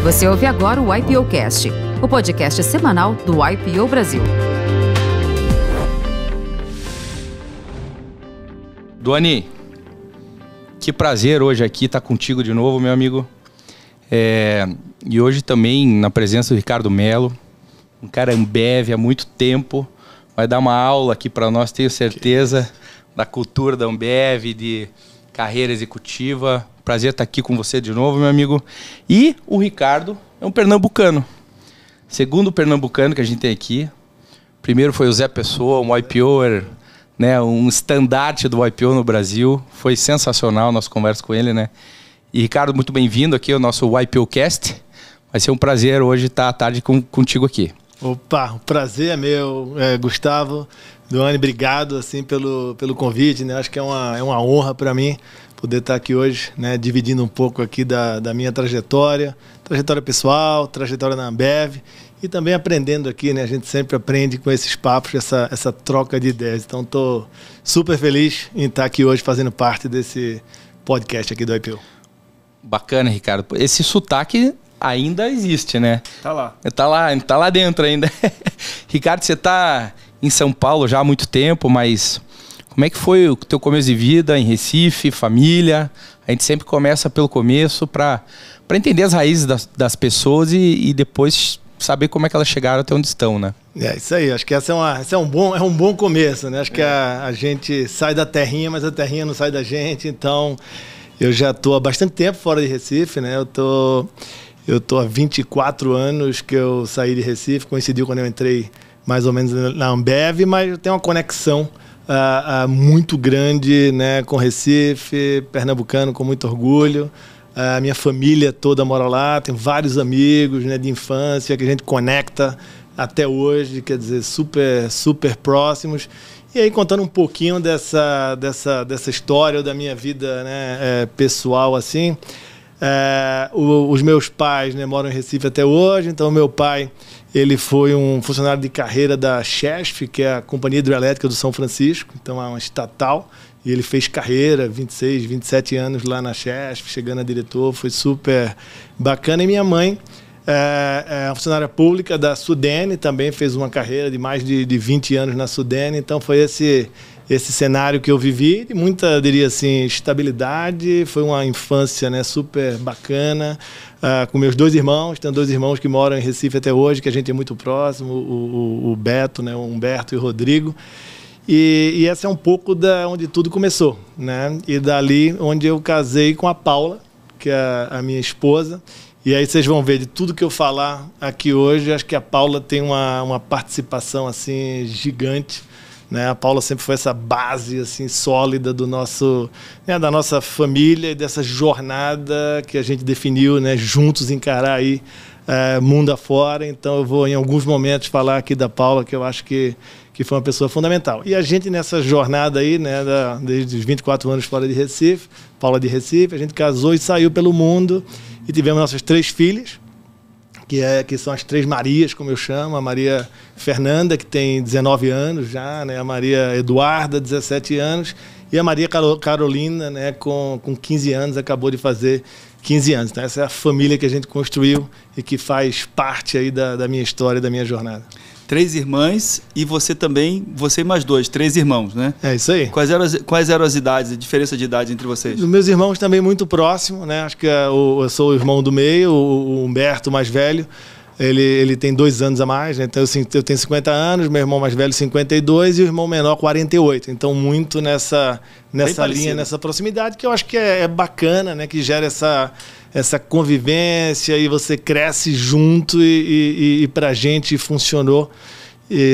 Você ouve agora o IPOcast, o podcast semanal do IPO Brasil. Duani, que prazer hoje aqui estar contigo de novo, meu amigo. E hoje também na presença do Ricardo Mello, um cara Ambev há muito tempo. Vai dar uma aula aqui para nós, tenho certeza, da cultura da Ambev, de carreira executiva. Prazer estar aqui com você de novo, meu amigo. E o Ricardo é um pernambucano. Segundo pernambucano que a gente tem aqui. Primeiro foi o Zé Pessoa, um IPOer, né, um estandarte do IPO no Brasil. Foi sensacional a nossa conversa com ele, né? E Ricardo, muito bem-vindo aqui ao nosso IPOcast. Vai ser um prazer hoje estar à tarde contigo aqui. Opa, o prazer é meu, Gustavo. Duani, obrigado assim, pelo convite, né? Acho que é uma honra para mim poder estar aqui hoje, né? Dividindo um pouco aqui da minha trajetória pessoal, trajetória na Ambev e também aprendendo aqui, né? A gente sempre aprende com esses papos, essa troca de ideias. Então, estou super feliz em estar aqui hoje fazendo parte desse podcast aqui do IPO. Bacana, Ricardo. Esse sotaque ainda existe, né? Tá lá dentro ainda. Ricardo, você tá em São Paulo já há muito tempo, mas como é que foi o teu começo de vida em Recife, família? A gente sempre começa pelo começo para entender as raízes das pessoas e depois saber como é que elas chegaram até onde estão, né? É isso aí, acho que esse é um bom começo, né? Acho que a gente sai da terrinha, mas a terrinha não sai da gente, então eu já estou há bastante tempo fora de Recife, né? Eu tô há 24 anos que eu saí de Recife, coincidiu quando eu entrei mais ou menos na Ambev, mas eu tenho uma conexão muito grande, né, com Recife, pernambucano, com muito orgulho. A minha família toda mora lá, tenho vários amigos, né, de infância que a gente conecta até hoje, quer dizer, super próximos. E aí, contando um pouquinho dessa história da minha vida, né, pessoal, assim, os meus pais, né, moram em Recife até hoje. Então, meu pai, ele foi um funcionário de carreira da Chesf, que é a Companhia Hidrelétrica do São Francisco, então é uma estatal, e ele fez carreira, 26, 27 anos lá na Chesf, chegando a diretor, foi super bacana. E minha mãe é uma funcionária pública da Sudene, também fez uma carreira de mais de 20 anos na Sudene, então foi esse cenário que eu vivi, de muita, diria assim, estabilidade. Foi uma infância, né, super bacana, com meus dois irmãos. Tenho dois irmãos que moram em Recife até hoje, que a gente é muito próximo, o Beto, né, o Humberto e o Rodrigo. E essa é um pouco onde tudo começou, né? E dali onde eu casei com a Paula, que é a minha esposa. E aí vocês vão ver, de tudo que eu falar aqui hoje, acho que a Paula tem uma participação assim gigante, né? A Paula sempre foi essa base assim sólida do nosso, né, da nossa família e dessa jornada que a gente definiu, né, juntos encarar aí mundo afora. Então eu vou em alguns momentos falar aqui da Paula, que eu acho que foi uma pessoa fundamental. E a gente nessa jornada aí, né, desde os 24 anos fora de Recife, Paula de Recife, a gente casou e saiu pelo mundo e tivemos nossas 3 filhas, que são as 3 Marias, como eu chamo. A Maria Fernanda, que tem 19 anos já, né? A Maria Eduarda, 17 anos, e a Maria Carolina, né, com 15 anos, acabou de fazer 15 anos. Então essa é a família que a gente construiu e que faz parte aí da minha história, da minha jornada. 3 irmãs e você também, você e mais 2, 3 irmãos, né? É isso aí. Quais eram as idades, a diferença de idade entre vocês? Os meus irmãos também muito próximos, né? Acho que eu sou o irmão do meio, o Humberto mais velho, ele tem 2 anos a mais, né? Então eu tenho 50 anos, meu irmão mais velho 52 e o irmão menor 48. Então muito nessa linha, nessa proximidade, que eu acho que é bacana, né? Que gera essa convivência e você cresce junto e pra gente funcionou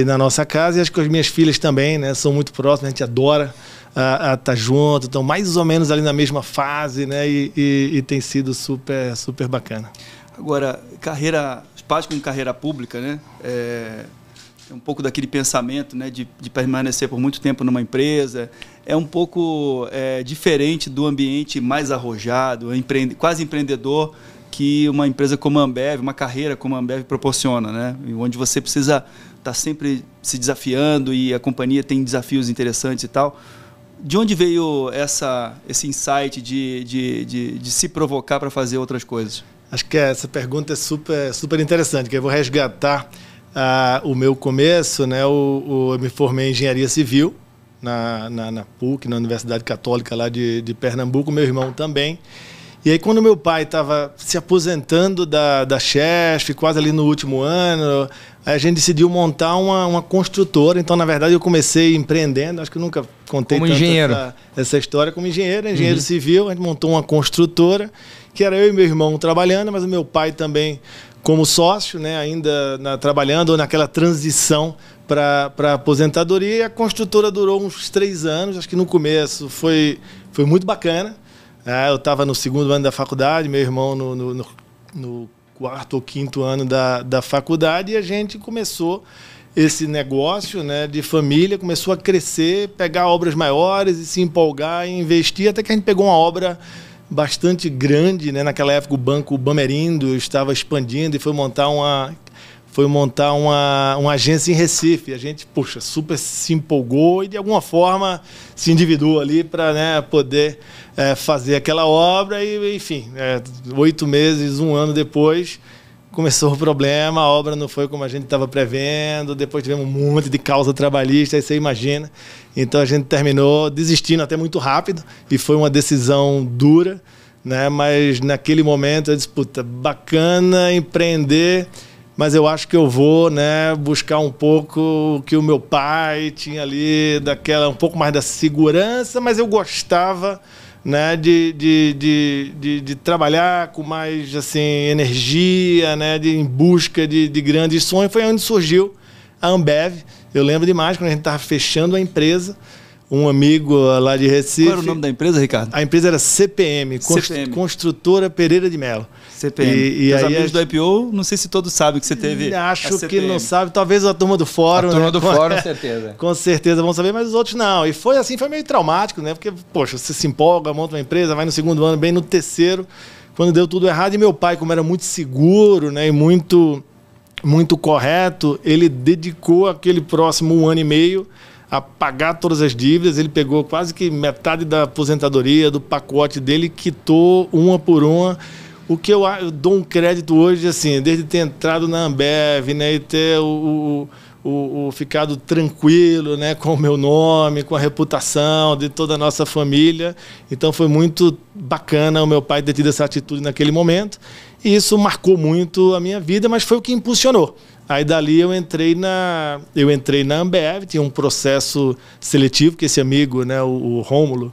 na nossa casa. E acho que as minhas filhas também, né, são muito próximas, a gente adora estar junto, estão mais ou menos ali na mesma fase, né, e tem sido super bacana. Agora, pais com carreira pública, né, é um pouco daquele pensamento, né, de permanecer por muito tempo numa empresa. É um pouco diferente do ambiente mais arrojado, quase empreendedor, que uma empresa como a Ambev, uma carreira como a Ambev proporciona, né? Onde você precisa estar sempre se desafiando e a companhia tem desafios interessantes e tal. De onde veio esse insight de se provocar para fazer outras coisas? Acho que essa pergunta é super interessante, que eu vou resgatar o meu começo, né? Eu me formei em engenharia civil na PUC, na Universidade Católica lá de Pernambuco, meu irmão também. E aí, quando meu pai estava se aposentando da Chesf, quase ali no último ano, a gente decidiu montar uma construtora. Então, na verdade, eu comecei empreendendo. Acho que eu nunca contei como tanto engenheiro. essa história como engenheiro civil. A gente montou uma construtora, que era eu e meu irmão trabalhando, mas o meu pai também como sócio, né, ainda trabalhando ou naquela transição para aposentadoria. E a construtora durou uns 3 anos. Acho que no começo foi muito bacana. Eu estava no 2º ano da faculdade, meu irmão no 4º ou 5º ano da faculdade, e a gente começou esse negócio, né, de família, começou a crescer, pegar obras maiores e se empolgar e investir, até que a gente pegou uma obra bastante grande, né? Naquela época o Banco Bamerindo estava expandindo e foi montar uma agência em Recife. A gente, super se empolgou e de alguma forma se endividou ali para, né, poder fazer aquela obra e, enfim, 8 meses, 1 ano depois, começou o problema, a obra não foi como a gente estava prevendo, depois tivemos um monte de causa trabalhista, aí você imagina. Então a gente terminou desistindo até muito rápido e foi uma decisão dura, né? Mas naquele momento eu disse, puta, bacana empreender, mas eu acho que eu vou, né, buscar um pouco o que o meu pai tinha ali, um pouco mais da segurança, mas eu gostava, né, de trabalhar com mais assim, energia, né, em busca de grandes sonhos. Foi onde surgiu a Ambev. Eu lembro demais quando a gente estava fechando a empresa, um amigo lá de Recife... Qual era o nome da empresa, Ricardo? A empresa era CPM, Construtora Pereira de Mello. CPM. E os amigos do IPO, não sei se todos sabem que você teve. Acho que não sabe, talvez a turma do fórum. A turma, né, do fórum, certeza. Com certeza vão saber, mas os outros não. E foi assim, foi meio traumático, né? Porque, poxa, você se empolga, monta uma empresa, vai no 2º ano, bem no 3º, quando deu tudo errado. E meu pai, como era muito seguro, né, e muito correto, ele dedicou aquele próximo 1 ano e meio a pagar todas as dívidas. Ele pegou quase que metade da aposentadoria, do pacote dele, quitou uma por uma. O que eu dou um crédito hoje, assim, desde ter entrado na Ambev, né, e ter ficado tranquilo, né, com o meu nome, com a reputação de toda a nossa família. Então foi muito bacana o meu pai ter tido essa atitude naquele momento. E isso marcou muito a minha vida, mas foi o que impulsionou. Aí dali eu entrei na Ambev, tinha um processo seletivo que esse amigo, né, o Rômulo,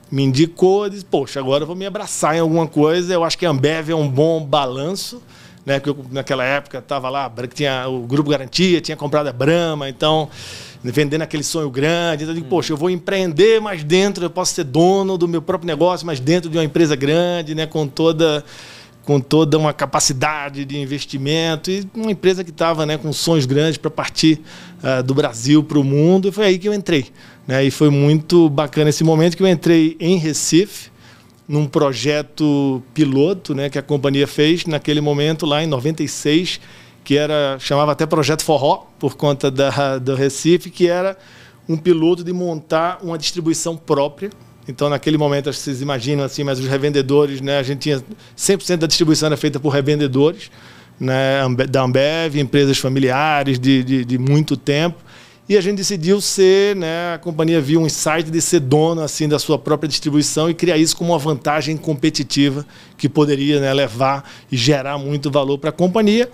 me indicou, disse, poxa, agora eu vou me abraçar em alguma coisa. Eu acho que a Ambev é um bom balanço, né? Porque eu, naquela época estava lá, tinha o Grupo Garantia, tinha comprado a Brahma, então vendendo aquele sonho grande. Então eu digo, poxa, eu vou empreender, mas dentro eu posso ser dono do meu próprio negócio, mas dentro de uma empresa grande, né? Com toda uma capacidade de investimento, e uma empresa que estava, né, com sonhos grandes para partir do Brasil para o mundo. E foi aí que eu entrei, né? E foi muito bacana esse momento que eu entrei em Recife, num projeto piloto, né, que a companhia fez naquele momento, lá em 96, que chamava até Projeto Forró, por conta do Recife, que era um piloto de montar uma distribuição própria. Então, naquele momento, acho que vocês imaginam assim, mas os revendedores, né, a gente tinha 100% da distribuição era feita por revendedores, né, da Ambev, empresas familiares de muito tempo. E a gente decidiu ser, né, a companhia viu um insight de ser dono assim, da sua própria distribuição e criar isso como uma vantagem competitiva que poderia, né, levar e gerar muito valor para a companhia.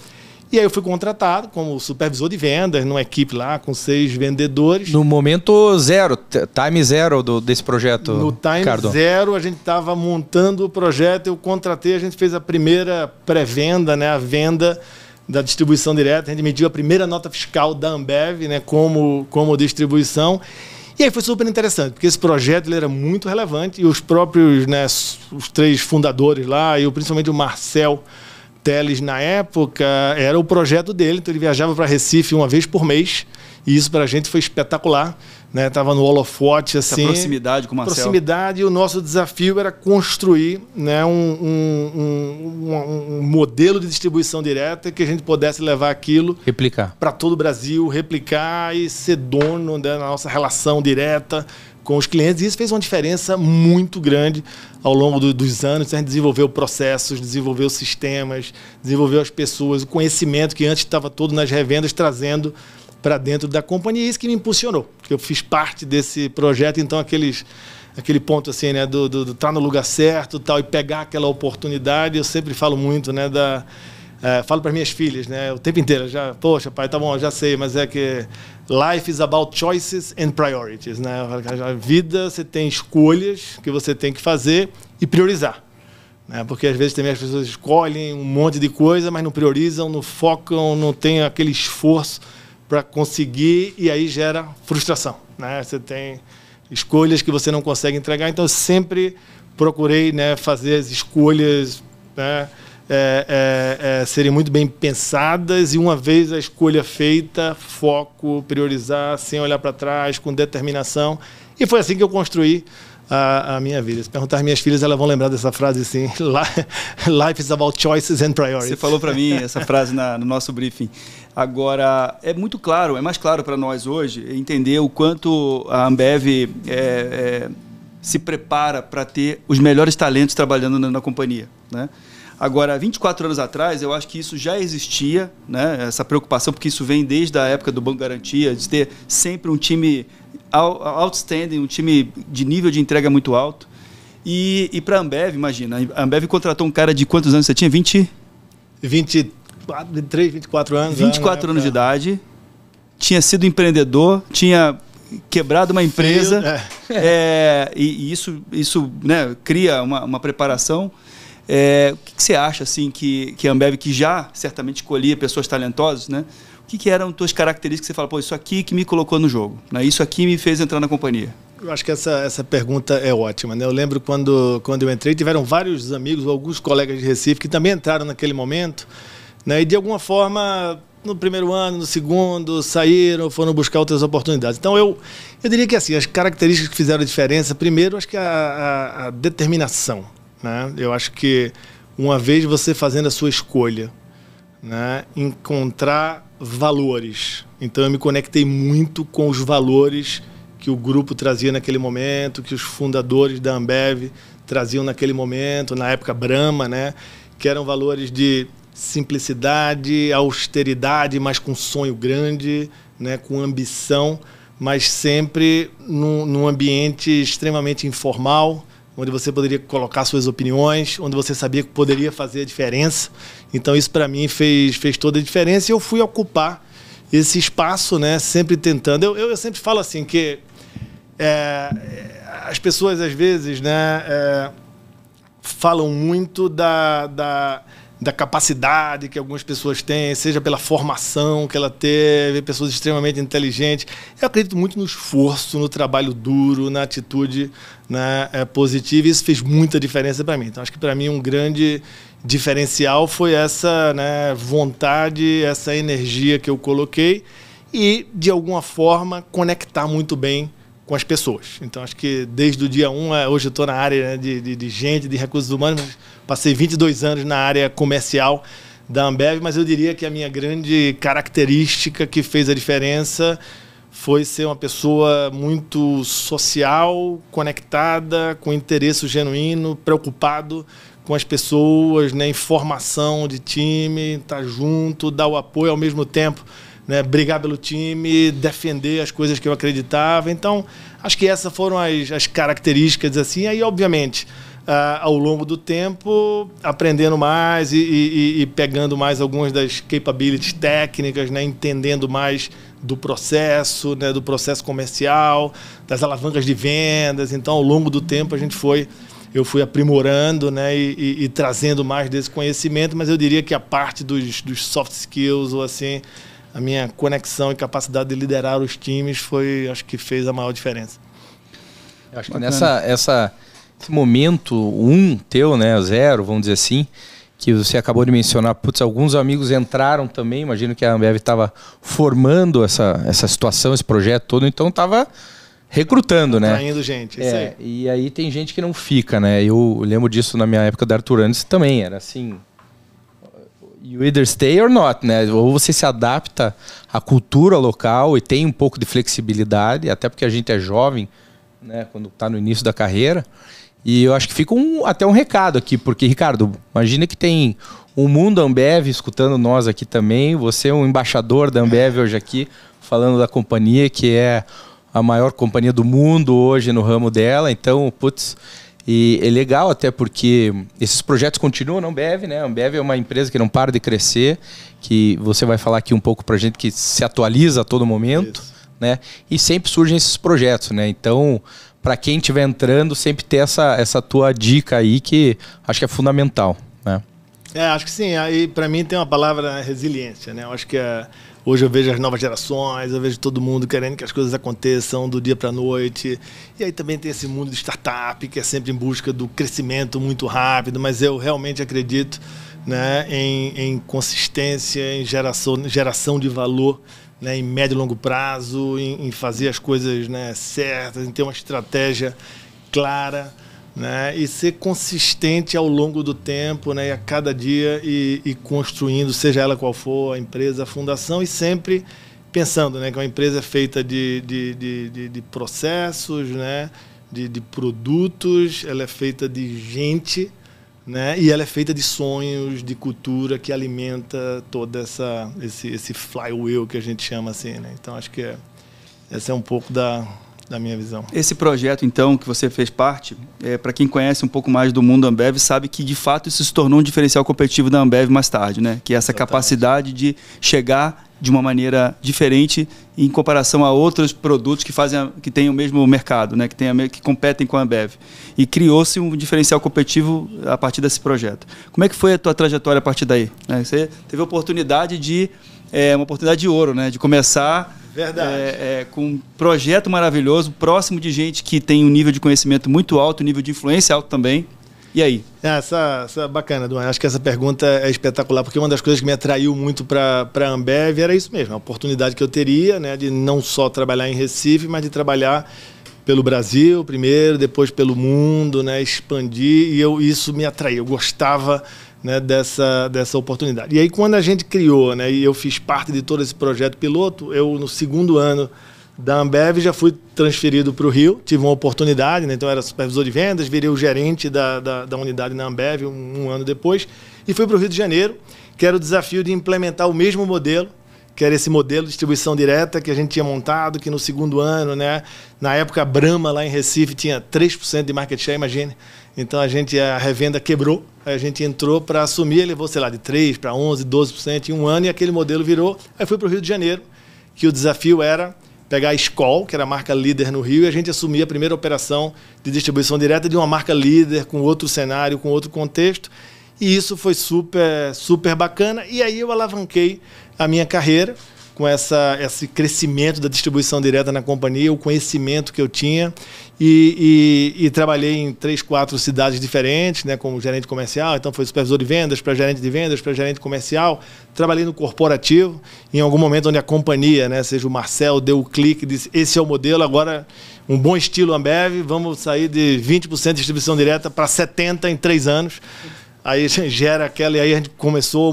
E aí eu fui contratado como supervisor de vendas numa equipe lá com 6 vendedores. No momento zero, time zero desse projeto, no time Ricardo. Zero, a gente estava montando o projeto, eu contratei, a gente fez a primeira pré-venda, né, a venda da distribuição direta. A gente mediu a primeira nota fiscal da Ambev, né, como distribuição. E aí foi super interessante, porque esse projeto ele era muito relevante e os próprios, né, os 3 fundadores lá, e principalmente o Marcel Teles, na época, era o projeto dele. Então ele viajava para Recife uma vez por mês, e isso para a gente foi espetacular, né? Tava no holofote, assim. Essa proximidade com o Marcel. Proximidade, e o nosso desafio era construir, né, um modelo de distribuição direta que a gente pudesse levar aquilo replicar para todo o Brasil, replicar e ser dono, né, da nossa relação direta com os clientes, e isso fez uma diferença muito grande ao longo dos anos. A gente desenvolveu processos, desenvolveu sistemas, desenvolveu as pessoas, o conhecimento que antes estava todo nas revendas, trazendo para dentro da companhia. E isso que me impulsionou, porque eu fiz parte desse projeto. Então, aquele ponto assim, né, do estar no lugar certo, tal, e pegar aquela oportunidade, eu sempre falo muito, né, falo para minhas filhas, né, o tempo inteiro, poxa, pai, tá bom, já sei, mas é que life is about choices and priorities, né? A vida, você tem escolhas que você tem que fazer e priorizar, né? Porque às vezes também as pessoas escolhem um monte de coisa, mas não priorizam, não focam, não tem aquele esforço para conseguir, e aí gera frustração, né? Você tem escolhas que você não consegue entregar. Então eu sempre procurei, né, fazer as escolhas, né, serem muito bem pensadas, e uma vez a escolha feita, foco, priorizar, sem olhar para trás, com determinação. E foi assim que eu construí a minha vida. Se perguntar às minhas filhas, elas vão lembrar dessa frase assim: Life is about choices and priorities. Você falou para mim essa frase no nosso briefing. Agora, é muito claro, é mais claro para nós hoje entender o quanto a Ambev se prepara para ter os melhores talentos trabalhando na companhia, né? Agora, 24 anos atrás, eu acho que isso já existia, né? Essa preocupação, porque isso vem desde a época do Banco Garantia, de ter sempre um time outstanding, um time de nível de entrega muito alto. E para a Ambev, imagina, a Ambev contratou um cara de quantos anos você tinha? 23, 24 anos. 24 anos de idade, tinha sido empreendedor, tinha quebrado uma empresa, e isso, né, cria uma preparação. O que você acha assim, que a Ambev, que já certamente escolhia pessoas talentosas, né? O que eram tuas características que você fala, pô, isso aqui que me colocou no jogo, né? Isso aqui me fez entrar na companhia? Eu acho que essa pergunta é ótima, né? Eu lembro quando eu entrei, tiveram vários amigos, alguns colegas de Recife que também entraram naquele momento, né? E de alguma forma, no primeiro ano, no segundo, saíram, foram buscar outras oportunidades. Então eu diria que assim, as características que fizeram a diferença, primeiro, acho que a determinação, né? Eu acho que uma vez você fazendo a sua escolha, né, encontrar valores. Então eu me conectei muito com os valores que o grupo trazia naquele momento, que os fundadores da Ambev traziam naquele momento, na época Brahma, né, que eram valores de simplicidade, austeridade, mas com sonho grande, né, com ambição, mas sempre num ambiente extremamente informal, onde você poderia colocar suas opiniões, onde você sabia que poderia fazer a diferença. Então isso para mim fez toda a diferença, e eu fui ocupar esse espaço, né, sempre tentando. Eu sempre falo assim que as pessoas às vezes, né, falam muito da capacidade que algumas pessoas têm, seja pela formação que ela teve, pessoas extremamente inteligentes. Eu acredito muito no esforço, no trabalho duro, na atitude, né, positiva, e isso fez muita diferença para mim. Então, acho que para mim um grande diferencial foi essa, né, vontade, essa energia que eu coloquei, e, de alguma forma, conectar muito bem com as pessoas. Então, acho que desde o dia 1, hoje eu estou na área, né, de gente, de recursos humanos, mas passei 22 anos na área comercial da Ambev, mas eu diria que a minha grande característica que fez a diferença foi ser uma pessoa muito social, conectada, com interesse genuíno, preocupado com as pessoas, né, em formação de time, estar junto, dar o apoio ao mesmo tempo, né, brigar pelo time, defender as coisas que eu acreditava. Então, acho que essas foram as características, assim. Aí, obviamente, ao longo do tempo, aprendendo mais e pegando mais algumas das capabilities técnicas, né, entendendo mais do processo, né, do processo comercial, das alavancas de vendas. Então, ao longo do tempo, eu fui aprimorando, né, e trazendo mais desse conhecimento, mas eu diria que a parte dos soft skills, ou assim, a minha conexão e capacidade de liderar os times acho que fez a maior diferença. Eu acho que esse momento teu, né, 0, vamos dizer assim, que você acabou de mencionar, putz, alguns amigos entraram também, imagino que a Ambev estava formando essa situação, esse projeto todo, então estava recrutando, né? Atraindo gente, isso aí. E aí tem gente que não fica, né? Eu lembro disso na minha época da Arthur Andes também, era assim, you either stay or not, né? Ou você se adapta à cultura local e tem um pouco de flexibilidade, até porque a gente é jovem, né, quando está no início da carreira. E eu acho que fica até um recado aqui, porque, Ricardo, imagina que tem um mundo Ambev escutando nós aqui também. Você é um embaixador da Ambev hoje aqui, falando da companhia, que é a maior companhia do mundo hoje no ramo dela. Então, putz, e é legal até porque esses projetos continuam na Ambev, né? A Ambev é uma empresa que não para de crescer, que você vai falar aqui um pouco pra gente, que se atualiza a todo momento, né? E sempre surgem esses projetos, né? Então, para quem estiver entrando, sempre ter essa tua dica aí, que acho que é fundamental, né? Acho que sim. Aí, para mim, tem uma palavra resiliência, né? Eu acho que hoje eu vejo as novas gerações, eu vejo todo mundo querendo que as coisas aconteçam do dia para a noite. E aí também tem esse mundo de startup, que é sempre em busca do crescimento muito rápido, mas eu realmente acredito, né, em consistência, em geração de valor, né, em médio e longo prazo, em fazer as coisas, né, certas, em ter uma estratégia clara, né, e ser consistente ao longo do tempo, né, a cada dia e construindo, seja ela qual for a empresa, a fundação, e sempre pensando, né, que uma empresa é feita de processos, né, de produtos, ela é feita de gente, né, e ela é feita de sonhos, de cultura que alimenta toda esse flywheel que a gente chama assim, né? Então acho que essa é um pouco da minha visão. Esse projeto, então, que você fez parte, para quem conhece um pouco mais do mundo Ambev, sabe que, de fato, isso se tornou um diferencial competitivo da Ambev mais tarde, né? Que é essa capacidade de chegar de uma maneira diferente em comparação a outros produtos que têm o mesmo mercado, né? Que competem com a Ambev. E criou-se um diferencial competitivo a partir desse projeto. Como é que foi a tua trajetória a partir daí? Você teve a oportunidade uma oportunidade de ouro, né? De começar... com um projeto maravilhoso, próximo de gente que tem um nível de conhecimento muito alto, um nível de influência alto também. E aí? Essa bacana, Duane. Acho que essa pergunta é espetacular, porque uma das coisas que me atraiu muito para a Ambev era isso mesmo, a oportunidade que eu teria, né, de não só trabalhar em Recife, mas de trabalhar pelo Brasil primeiro, depois pelo mundo, né, expandir, e isso me atraiu. Eu gostava, né, dessa oportunidade. E aí, quando a gente criou, né, e eu fiz parte de todo esse projeto piloto, eu, no segundo ano da Ambev, já fui transferido para o Rio, tive uma oportunidade, né, então eu era supervisor de vendas, virei o gerente da unidade na Ambev um ano depois, e fui para o Rio de Janeiro, que era o desafio de implementar o mesmo modelo, que era esse modelo de distribuição direta que a gente tinha montado, que no segundo ano, né, na época a Brahma lá em Recife tinha 3% de market share, imagine. Então a revenda quebrou, a gente entrou para assumir, levou, sei lá, de 3% para 11%, 12% em um ano, e aquele modelo virou. Aí fui para o Rio de Janeiro, que o desafio era pegar a Skol, que era a marca líder no Rio, e a gente assumir a primeira operação de distribuição direta de uma marca líder, com outro cenário, com outro contexto. E isso foi super, super bacana. E aí eu alavanquei a minha carreira com esse crescimento da distribuição direta na companhia, o conhecimento que eu tinha, e trabalhei em 3, 4 cidades diferentes, né, como gerente comercial. Então foi supervisor de vendas, para gerente comercial. Trabalhei no corporativo, em algum momento onde a companhia, né, seja o Marcel, deu o clique e disse: esse é o modelo, agora um bom estilo Ambev, vamos sair de 20% de distribuição direta para 70% em 3 anos. Aí gera aquela, e aí a gente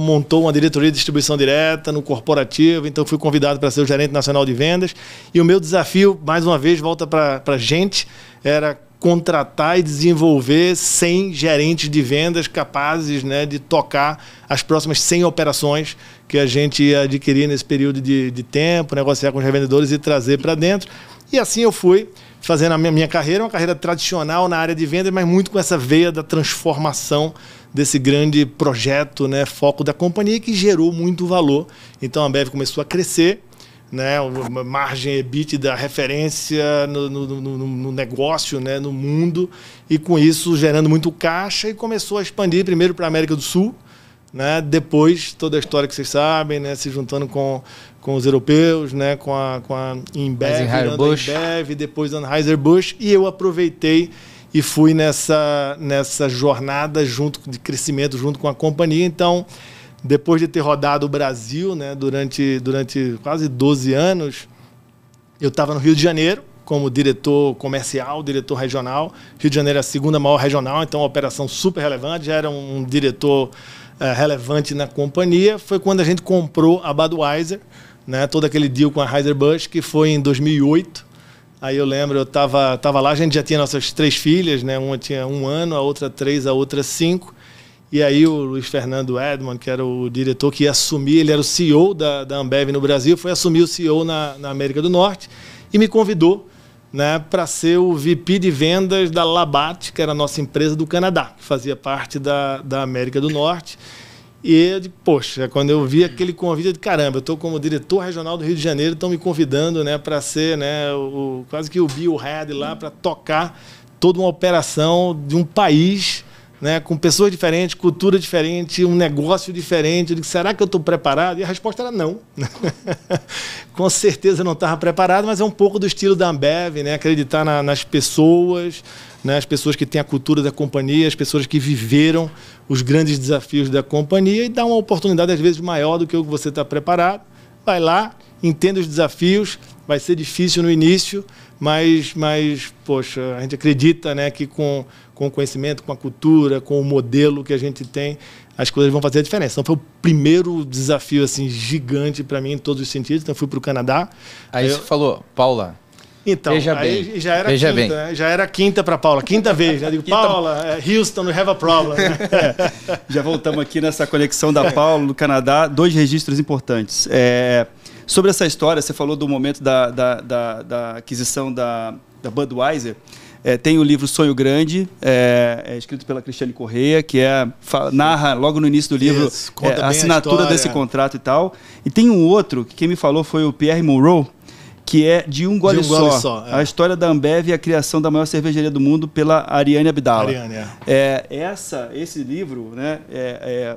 montou uma diretoria de distribuição direta no corporativo, então fui convidado para ser o gerente nacional de vendas. E o meu desafio, mais uma vez, volta para a gente, era contratar e desenvolver 100 gerentes de vendas capazes, né, de tocar as próximas 100 operações que a gente ia adquirir nesse período de tempo, negociar com os revendedores e trazer para dentro. E assim eu fui fazendo a minha carreira, uma carreira tradicional na área de vendas, mas muito com essa veia da transformação desse grande projeto, né, foco da companhia, que gerou muito valor. Então a Ambev começou a crescer, né, uma margem EBITDA referência no negócio, né, no mundo, e com isso gerando muito caixa, e começou a expandir primeiro para a América do Sul, né, depois toda a história que vocês sabem, né, se juntando com os europeus, né, com a Embev, depois Anheuser-Busch, e eu aproveitei e fui nessa jornada de crescimento junto com a companhia. Então, depois de ter rodado o Brasil, né, durante quase 12 anos, eu estava no Rio de Janeiro como diretor comercial, diretor regional. Rio de Janeiro é a segunda maior regional, então uma operação super relevante, já era um diretor relevante na companhia. Foi quando a gente comprou a Budweiser, né, todo aquele deal com a Anheuser-Busch, que foi em 2008. Aí eu lembro, eu tava lá, a gente já tinha nossas 3 filhas, né? Uma tinha 1 ano, a outra 3, a outra 5. E aí o Luiz Fernando Edmond, que era o diretor que ia assumir, ele era o CEO da Ambev no Brasil, foi assumir o CEO na América do Norte e me convidou, né, para ser o VP de vendas da Labatt, que era a nossa empresa do Canadá, que fazia parte da América do Norte. E eu, poxa, quando eu vi aquele convite, eu disse, caramba, eu estou como diretor regional do Rio de Janeiro, estão me convidando, né, para ser, né, quase que o Bill Head lá, para tocar toda uma operação de um país, né, com pessoas diferentes, cultura diferente, um negócio diferente. Eu disse, será que eu estou preparado? E a resposta era não. Com certeza não estava preparado, mas é um pouco do estilo da Ambev, né, acreditar nas pessoas, né, as pessoas que têm a cultura da companhia, as pessoas que viveram os grandes desafios da companhia e dar uma oportunidade, às vezes, maior do que o que você está preparado. Vai lá, entenda os desafios, vai ser difícil no início, mas poxa, a gente acredita, né, que com o conhecimento, com a cultura, com o modelo que a gente tem, as coisas vão fazer a diferença. Então, foi o primeiro desafio assim, gigante para mim em todos os sentidos. Então, eu fui para o Canadá. Aí você falou, Paula... Então, veja aí bem. já era Veja quinta, bem. né? Já era quinta para Paula, quinta vez, né? Digo, Paula, Houston, we have a problem. Né? Já voltamos aqui nessa conexão da Paula, no Canadá, 2 registros importantes. Sobre essa história, você falou do momento da aquisição da Budweiser. Tem o livro Sonho Grande, escrito pela Cristiane Correia, que narra logo no início do livro a assinatura desse contrato e tal. E tem um outro, que quem me falou foi o Pierre Monroe, que é De Um Gole Só. A história da Ambev e a criação da maior cervejaria do mundo pela Ariane Abdala. Esse livro, né,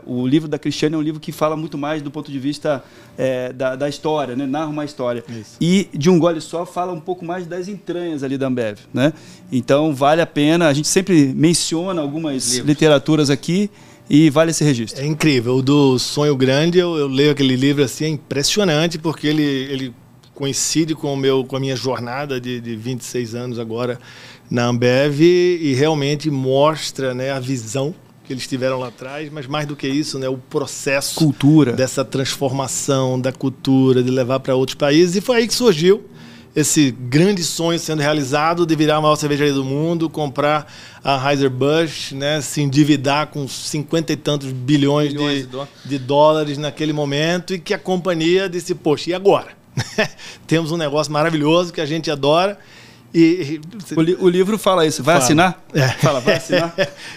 o livro da Cristiane é um livro que fala muito mais do ponto de vista da história, né, narra uma história. Isso. E De Um Gole Só fala um pouco mais das entranhas ali da Ambev, né? Então vale a pena, a gente sempre menciona algumas literaturas aqui, e vale esse registro. É incrível. O do Sonho Grande, eu leio aquele livro assim, é impressionante, porque ele coincide com a minha jornada de 26 anos agora na Ambev e realmente mostra, né, a visão que eles tiveram lá atrás, mas mais do que isso, né, o processo dessa transformação da cultura, de levar para outros países. E foi aí que surgiu esse grande sonho sendo realizado de virar a maior cervejaria do mundo, comprar a Anheuser-Busch, né, se endividar com 50 e tantos bilhões de dólares naquele momento, e que a companhia disse, poxa, e agora? Temos um negócio maravilhoso que a gente adora. O livro fala isso. Vai assinar? Fala, vai assinar?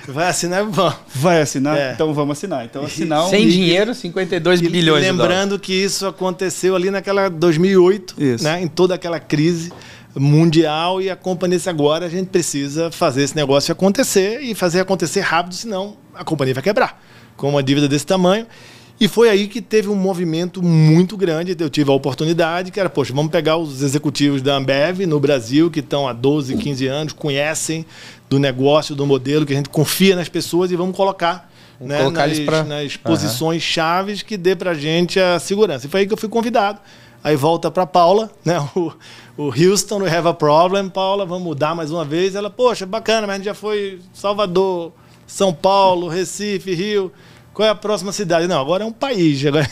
Vai assinar, bom. Vai assinar? Então vamos assinar. Então, assinar sem dinheiro, 52 bilhões de dólares. Lembrando que isso aconteceu ali naquela 2008, né, em toda aquela crise mundial, e a companhia disse, agora a gente precisa fazer esse negócio acontecer e fazer acontecer rápido, senão a companhia vai quebrar com uma dívida desse tamanho. E foi aí que teve um movimento muito grande. Eu tive a oportunidade, que era, poxa, vamos pegar os executivos da Ambev no Brasil, que estão há 12, 15 anos, conhecem do negócio, do modelo, que a gente confia nas pessoas, e vamos colocar, né, nas posições chaves que dê para a gente a segurança. E foi aí que eu fui convidado. Aí volta para Paula, né, o Houston, we have a problem. Paula, vamos mudar mais uma vez. Ela, poxa, bacana, mas a gente já foi Salvador, São Paulo, Recife, Rio... Qual é a próxima cidade? Não, agora é um país. Agora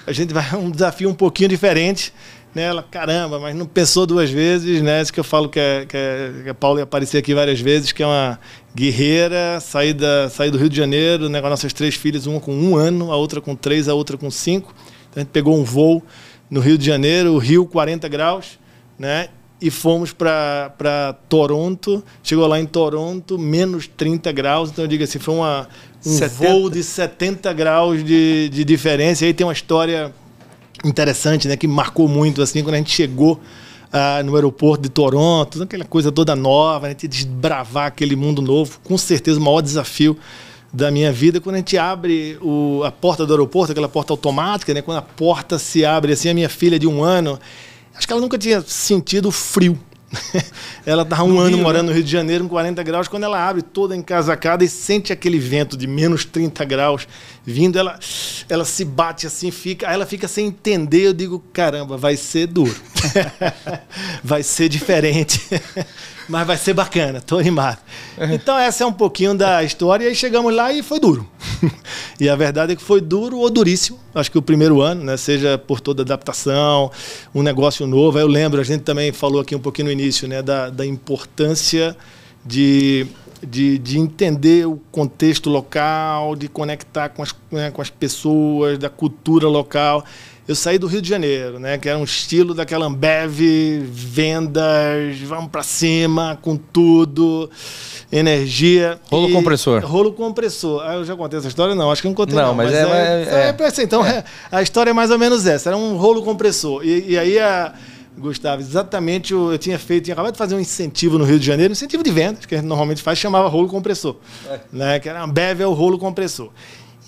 a gente vai um desafio um pouquinho diferente. Né? Ela, caramba, mas não pensou 2 vezes. Né? Isso que eu falo que a Paula ia aparecer aqui várias vezes, que é uma guerreira, sair do Rio de Janeiro, né, com nossas 3 filhas, uma com 1 ano, a outra com 3, a outra com 5. Então a gente pegou um voo no Rio de Janeiro, o Rio 40 graus, né? E fomos para Toronto. Chegou lá em Toronto, menos 30 graus. Então eu digo assim, foi um voo de 70 graus de diferença. E aí tem uma história interessante, né, que marcou muito, assim, quando a gente chegou no aeroporto de Toronto, aquela coisa toda nova, a gente desbravar aquele mundo novo. Com certeza o maior desafio da minha vida, quando a gente abre a porta do aeroporto, aquela porta automática, né, quando a porta se abre assim, a minha filha de 1 ano, acho que ela nunca tinha sentido frio. Ela estava 1 ano morando no Rio de Janeiro, com 40 graus. Quando ela abre toda encasacada e sente aquele vento de menos 30 graus vindo, ela se bate assim, aí ela fica sem entender. Eu digo, caramba, vai ser duro. Vai ser diferente. Mas vai ser bacana, estou animado. Então essa é um pouquinho da história. E aí chegamos lá e foi duro. E a verdade é que foi duro ou duríssimo. Acho que o primeiro ano, né, seja por toda a adaptação, um negócio novo. Eu lembro, a gente também falou aqui um pouquinho no início, né, da importância de entender o contexto local, de conectar com as pessoas, da cultura local. Eu saí do Rio de Janeiro, né, que era um estilo daquela Ambev, vendas, vamos para cima com tudo, energia. Rolo compressor. Rolo compressor. Ah, eu já contei essa história? Não, acho que não contei. Não, mas então, a história é mais ou menos essa. Era um rolo compressor. E aí, Gustavo, exatamente, eu tinha acabado de fazer um incentivo no Rio de Janeiro, um incentivo de vendas, que a gente normalmente faz, chamava rolo compressor. Né, que era Ambev, é o rolo compressor.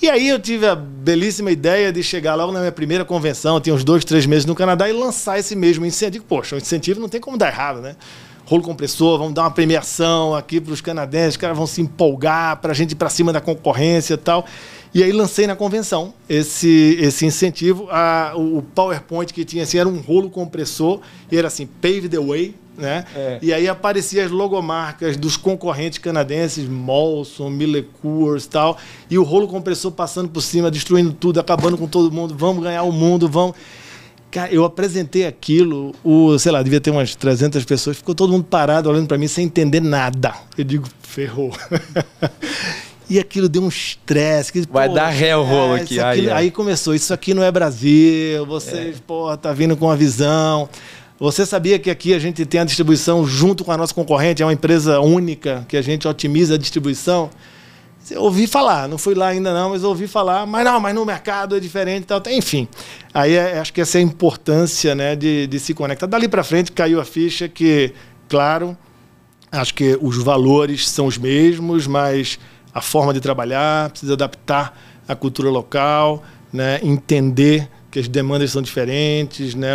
E aí eu tive a belíssima ideia de chegar logo na minha primeira convenção, tinha uns 2, 3 meses no Canadá, e lançar esse mesmo incentivo. Poxa, o incentivo não tem como dar errado, né? Rolo compressor, vamos dar uma premiação aqui para os canadenses, os caras vão se empolgar para a gente ir para cima da concorrência e tal. E aí lancei na convenção esse incentivo. O PowerPoint que tinha assim, era um rolo compressor, e era assim, pave the way, né? E aí apareciam as logomarcas dos concorrentes canadenses, Molson, Miller Coors e tal, e o rolo compressor passando por cima, destruindo tudo, acabando com todo mundo, vamos ganhar o mundo, vamos... Cara, eu apresentei aquilo, sei lá, devia ter umas 300 pessoas, ficou todo mundo parado olhando para mim sem entender nada. Eu digo, ferrou. E aquilo deu um estresse. Vai dar ré o rolo aqui. Aí começou, isso aqui não é Brasil, vocês, tá vindo com uma visão... Você sabia que aqui a gente tem a distribuição junto com a nossa concorrente, é uma empresa única, que a gente otimiza a distribuição? Eu ouvi falar, não fui lá ainda não, mas ouvi falar, mas no mercado é diferente e tal. Enfim, aí acho que essa é a importância, né, de se conectar. Dali para frente caiu a ficha que, claro, acho que os valores são os mesmos, mas a forma de trabalhar precisa adaptar à cultura local, né, entender que as demandas são diferentes, né?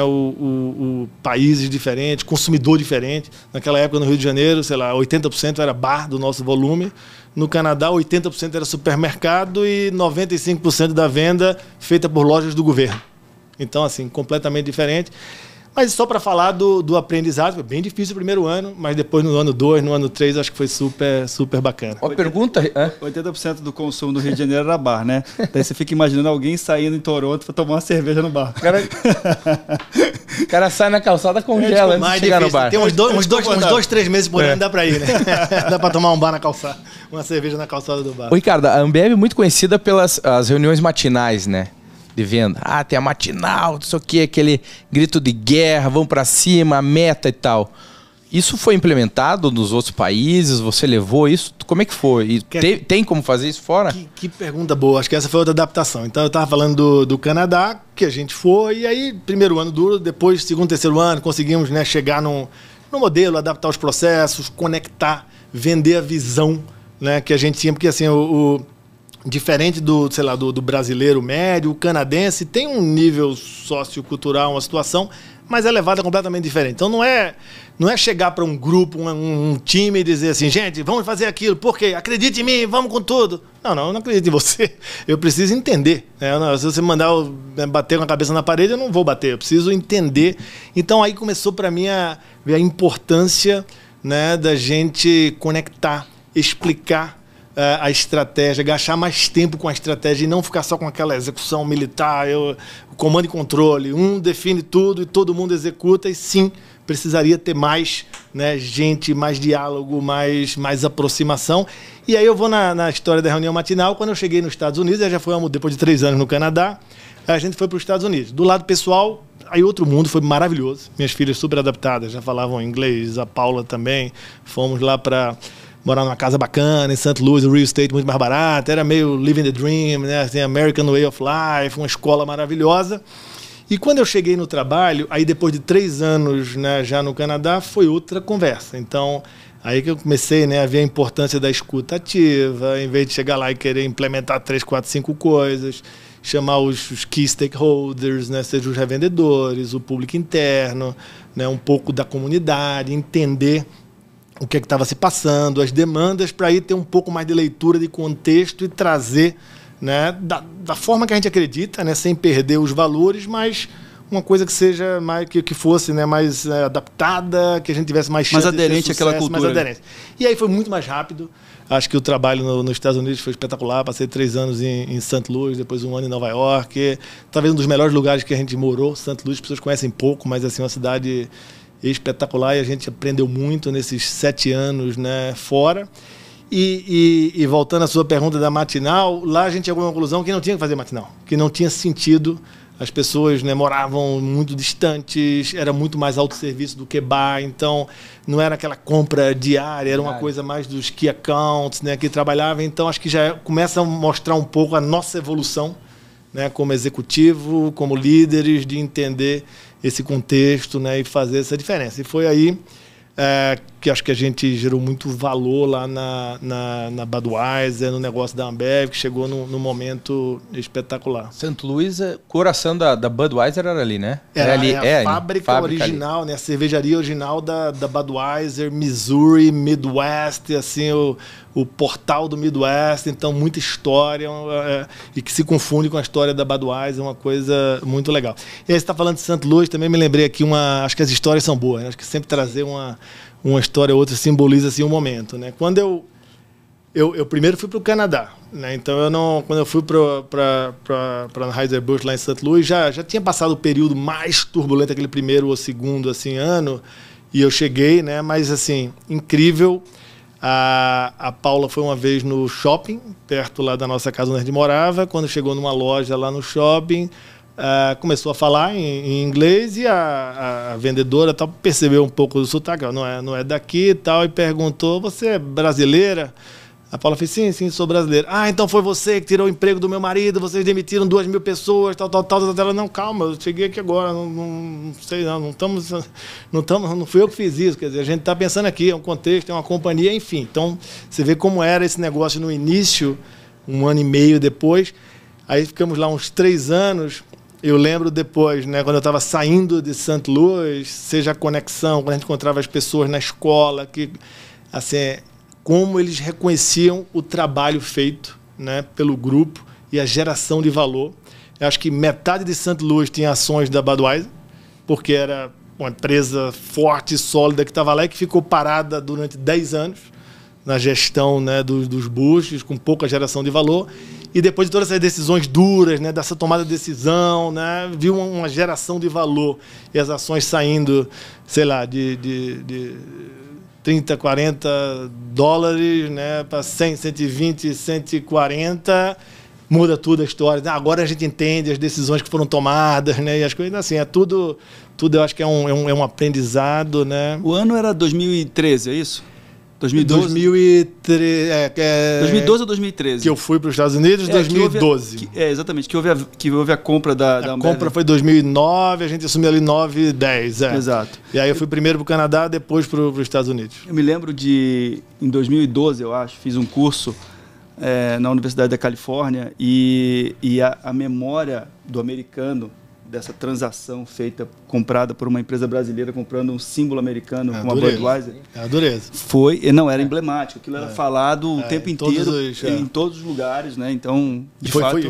Países diferentes, consumidor diferente. Naquela época, no Rio de Janeiro, sei lá, 80% era bar do nosso volume. No Canadá, 80% era supermercado e 95% da venda feita por lojas do governo. Então, assim, completamente diferente. Mas só para falar do aprendizado, foi bem difícil o primeiro ano, mas depois no ano 2, no ano 3, acho que foi super, super bacana. Uma pergunta... 80% do consumo do Rio de Janeiro era bar, né? Daí você fica imaginando alguém saindo em Toronto para tomar uma cerveja no bar. O cara sai na calçada, congela antes de chegar no bar. Tem uns 2, 3 meses por ano, dá para ir, né? Dá para tomar um bar na calçada, uma cerveja na calçada do bar. Ô, Ricardo, a Ambev é muito conhecida pelas reuniões matinais, né? De venda. Tem a matinal, não sei o que, aquele grito de guerra, vamos para cima, a meta e tal. Isso foi implementado nos outros países? Você levou isso? Como é que foi? Tem como fazer isso fora? Que pergunta boa. Acho que essa foi outra adaptação. Então, eu estava falando do Canadá, que a gente foi, e aí, primeiro ano duro, depois, segundo, terceiro ano, conseguimos, né, chegar no modelo, adaptar os processos, conectar, vender a visão, né, que a gente tinha, porque assim, diferente do brasileiro médio, o canadense tem um nível sociocultural, uma situação, mas é levada completamente diferente. Então não é chegar para um grupo, um time e dizer assim, gente, vamos fazer aquilo, por quê? Acredite em mim, vamos com tudo. Não, eu não acredito em você. Eu preciso entender. Se você mandar bater com a cabeça na parede, eu não vou bater, eu preciso entender. Então aí começou para mim a ver a importância, né, da gente conectar, explicar a estratégia, gastar mais tempo com a estratégia e não ficar só com aquela execução militar, o comando e controle. Um define tudo e todo mundo executa, e sim, precisaria ter mais, né, gente, mais diálogo, mais aproximação. E aí eu vou na história da reunião matinal. Quando eu cheguei nos Estados Unidos, já foi depois de 3 anos no Canadá, a gente foi para os Estados Unidos. Do lado pessoal, aí outro mundo, foi maravilhoso. Minhas filhas super adaptadas, já falavam inglês, a Paula também. Fomos lá para morar numa casa bacana em St. Louis, o real estate muito mais barato, era meio living the dream, né? Assim, American way of life, uma escola maravilhosa. E quando eu cheguei no trabalho, aí depois de 3 anos, né, já no Canadá, foi outra conversa. Então, aí que eu comecei, né, a ver a importância da escuta ativa, em vez de chegar lá e querer implementar 3, 4, 5 coisas, chamar os key stakeholders, né, seja os revendedores, o público interno, né, um pouco da comunidade, entender o que estava se passando, as demandas, para aí ter um pouco mais de leitura de contexto e trazer, né, da forma que a gente acredita, né, sem perder os valores, mas uma coisa que seja mais que fosse, né, mais adaptada, que a gente tivesse mais chance mais aderente de ter sucesso, àquela cultura. mais aderente. E aí foi muito mais rápido. Acho que o trabalho nos Estados Unidos foi espetacular. Passei 3 anos em St. Louis, depois 1 ano em Nova York. Talvez um dos melhores lugares que a gente morou. St. Louis, as pessoas conhecem pouco, mas assim, uma cidade espetacular, e a gente aprendeu muito nesses 7 anos, né, fora. E voltando à sua pergunta da matinal, lá a gente chegou à conclusão que não tinha que fazer matinal, que não tinha sentido. As pessoas, né, moravam muito distantes, era muito mais autosserviço do que bar, então não era aquela compra diária, era uma coisa mais dos key accounts, né, que trabalhava. Então acho que já começa a mostrar um pouco a nossa evolução, né, como executivo, como líderes, de entender esse contexto, né, e fazer essa diferença. E foi aí que acho que a gente gerou muito valor lá na Budweiser, no negócio da Ambev, que chegou num momento espetacular. St. Louis, coração da Budweiser era ali, né? Era ali, a fábrica original, né? A cervejaria original da Budweiser, Missouri, Midwest, assim, o portal do Midwest, então muita história, e que se confunde com a história da Budweiser, uma coisa muito legal. E aí você está falando de St. Louis, também me lembrei aqui, acho que as histórias são boas, né? Acho que sempre trazer uma história ou outra simboliza assim, um momento, né? Quando eu primeiro fui para o Canadá, né? Então quando eu fui para Anheuser-Busch lá em St. Louis, já tinha passado o período mais turbulento, aquele primeiro ou segundo assim, ano, e eu cheguei, né? Mas assim, incrível. A Paula foi uma vez no shopping, perto lá da nossa casa onde a gente morava. Quando chegou numa loja lá no shopping, começou a falar em inglês, e a vendedora tal, percebeu um pouco do sotaque, não é daqui e tal, e perguntou: você é brasileira? A Paula fez: sim, sou brasileira. Então foi você que tirou o emprego do meu marido, vocês demitiram 2.000 pessoas, tal. Ela: não, calma, eu cheguei aqui agora, não sei, não fui eu que fiz isso. Quer dizer, a gente está pensando aqui, é um contexto, é uma companhia, enfim. Então, você vê como era esse negócio no início, 1 ano e meio depois. Aí ficamos lá uns 3 anos. Eu lembro depois, né, quando eu estava saindo de St. Louis, seja a conexão, quando a gente encontrava as pessoas na escola, que, assim, como eles reconheciam o trabalho feito, né, pelo grupo e a geração de valor. Eu acho que metade de St. Louis tinha ações da Budweiser, porque era uma empresa forte e sólida que estava lá e que ficou parada durante 10 anos na gestão, né, dos Bushes, com pouca geração de valor. E depois de todas essas decisões duras, né, dessa tomada de decisão, né, viu uma geração de valor e as ações saindo, sei lá, de 30, 40 dólares, né, para 100, 120, 140, muda tudo a história. Agora a gente entende as decisões que foram tomadas, né, e as coisas assim, tudo eu acho que é um aprendizado, né. O ano era 2013, é isso? 2012? 2012 ou 2013? Que eu fui para os Estados Unidos, 2012. Exatamente, que houve a compra da A compra foi em 2009, a gente assumiu ali 9, 10. Exato. E aí eu fui primeiro para o Canadá, depois para os Estados Unidos. Eu me lembro em 2012, eu acho, fiz um curso na Universidade da Califórnia, e a memória do americano dessa transação comprada por uma empresa brasileira, comprando um símbolo americano como a Budweiser. É a dureza. Era emblemático. Aquilo era falado o tempo inteiro, em todos os lugares, né? Então,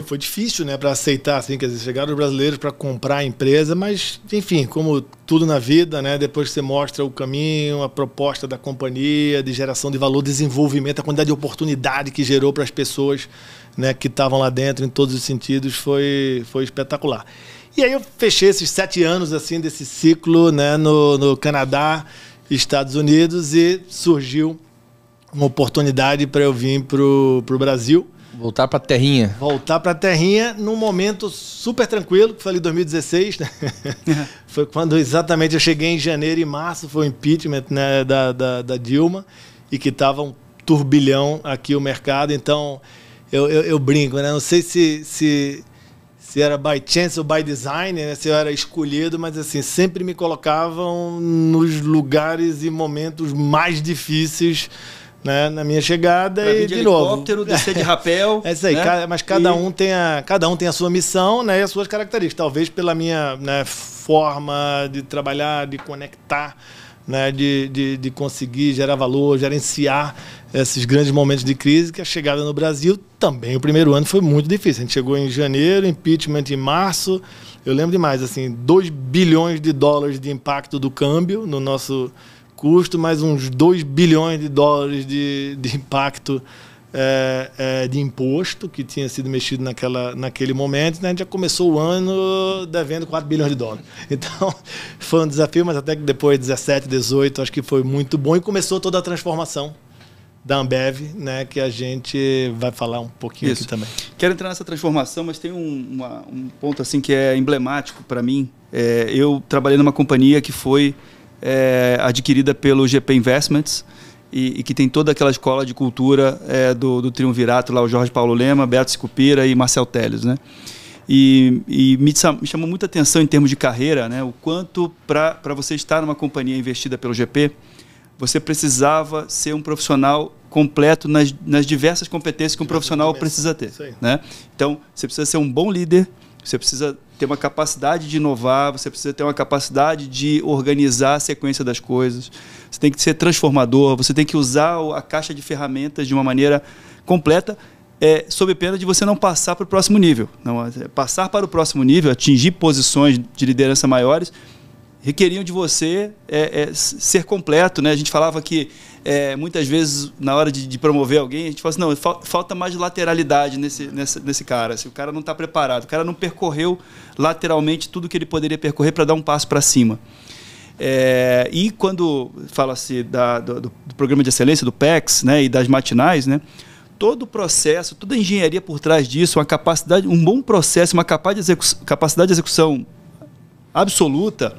foi difícil, né, para aceitar, assim, quer dizer, chegaram os brasileiros para comprar a empresa, mas, enfim, como tudo na vida, né, depois que você mostra o caminho, a proposta da companhia, de geração de valor, desenvolvimento, a quantidade de oportunidade que gerou para as pessoas, né, que estavam lá dentro, em todos os sentidos, foi espetacular. E aí eu fechei esses 7 anos assim, desse ciclo, né, no Canadá, Estados Unidos, e surgiu uma oportunidade para eu vir para o Brasil. Voltar para a terrinha. Voltar para a terrinha num momento super tranquilo, que foi ali em 2016. Né? Foi quando exatamente eu cheguei em janeiro e março, foi o impeachment, né, da Dilma, e que estava um turbilhão aqui o mercado. Então eu brinco, né? Não sei se era by chance ou by design, né? Se eu era escolhido, mas assim, sempre me colocavam nos lugares e momentos mais difíceis, né, na minha chegada. Pra e de novo, helicóptero, descer de rapel. É isso aí, né? Mas cada um tem a sua missão, né, e as suas características. Talvez pela minha, né, forma de trabalhar, de conectar, né, de conseguir gerar valor, gerenciar esses grandes momentos de crise, que a chegada no Brasil também, o primeiro ano foi muito difícil. A gente chegou em janeiro, impeachment em março, eu lembro demais, assim, 2 bilhões de dólares de impacto do câmbio no nosso custo, mais uns 2 bilhões de dólares de impacto de imposto que tinha sido mexido naquele momento, né? A gente já começou o ano devendo 4 bilhões de dólares. Então, foi um desafio, mas até que depois, 17, 18, acho que foi muito bom e começou toda a transformação da Ambev, né, que a gente vai falar um pouquinho aqui também. Quero entrar nessa transformação, mas tem um ponto assim que é emblemático para mim. Eu trabalhei numa companhia que foi adquirida pelo GP Investments e que tem toda aquela escola de cultura do triunvirato, lá o Jorge Paulo Lema, Beto Sicupira e Marcel Telles, né? E me chamou muita atenção em termos de carreira, né, o quanto para você estar numa companhia investida pelo GP, você precisava ser um profissional completo nas diversas competências que um profissional precisa ter, né? Então, você precisa ser um bom líder, você precisa ter uma capacidade de inovar, você precisa ter uma capacidade de organizar a sequência das coisas, você tem que ser transformador, você tem que usar a caixa de ferramentas de uma maneira completa, sob pena de você não passar para o próximo nível. Passar para o próximo nível, atingir posições de liderança maiores, requeriam de você ser completo, né? A gente falava que muitas vezes na hora de promover alguém, a gente fala assim, não, falta mais lateralidade nesse cara. Se o cara não está preparado, o cara não percorreu lateralmente tudo que ele poderia percorrer para dar um passo para cima. E quando fala-se do programa de excelência, do PEX, né, e das matinais, né, todo o processo, toda a engenharia por trás disso, um bom processo, uma capacidade de execução absoluta,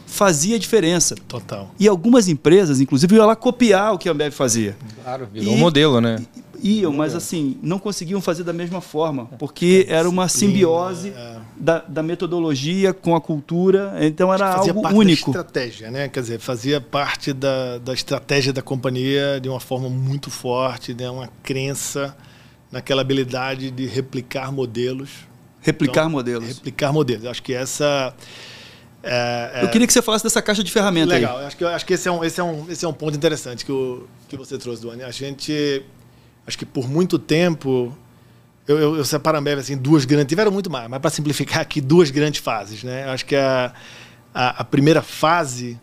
fazia diferença. Total. E algumas empresas, inclusive, iam lá copiar o que a Ambev fazia. Claro, virou um modelo, né? Iam, mas assim, não conseguiam fazer da mesma forma, porque era uma simbiose da metodologia com a cultura, então era algo único. Da estratégia, né? Quer dizer, fazia parte da estratégia da companhia de uma forma muito forte, né? Uma crença naquela habilidade de replicar modelos. Replicar modelos. Acho que essa... Eu queria que você falasse dessa caixa de ferramentas. Legal, aí. Acho que esse é um ponto interessante que você trouxe, Duane. A gente, acho que por muito tempo, eu separo a Ambev assim, duas grandes, tiveram muito mais, mas para simplificar aqui, duas grandes fases, né? Acho que a primeira fase,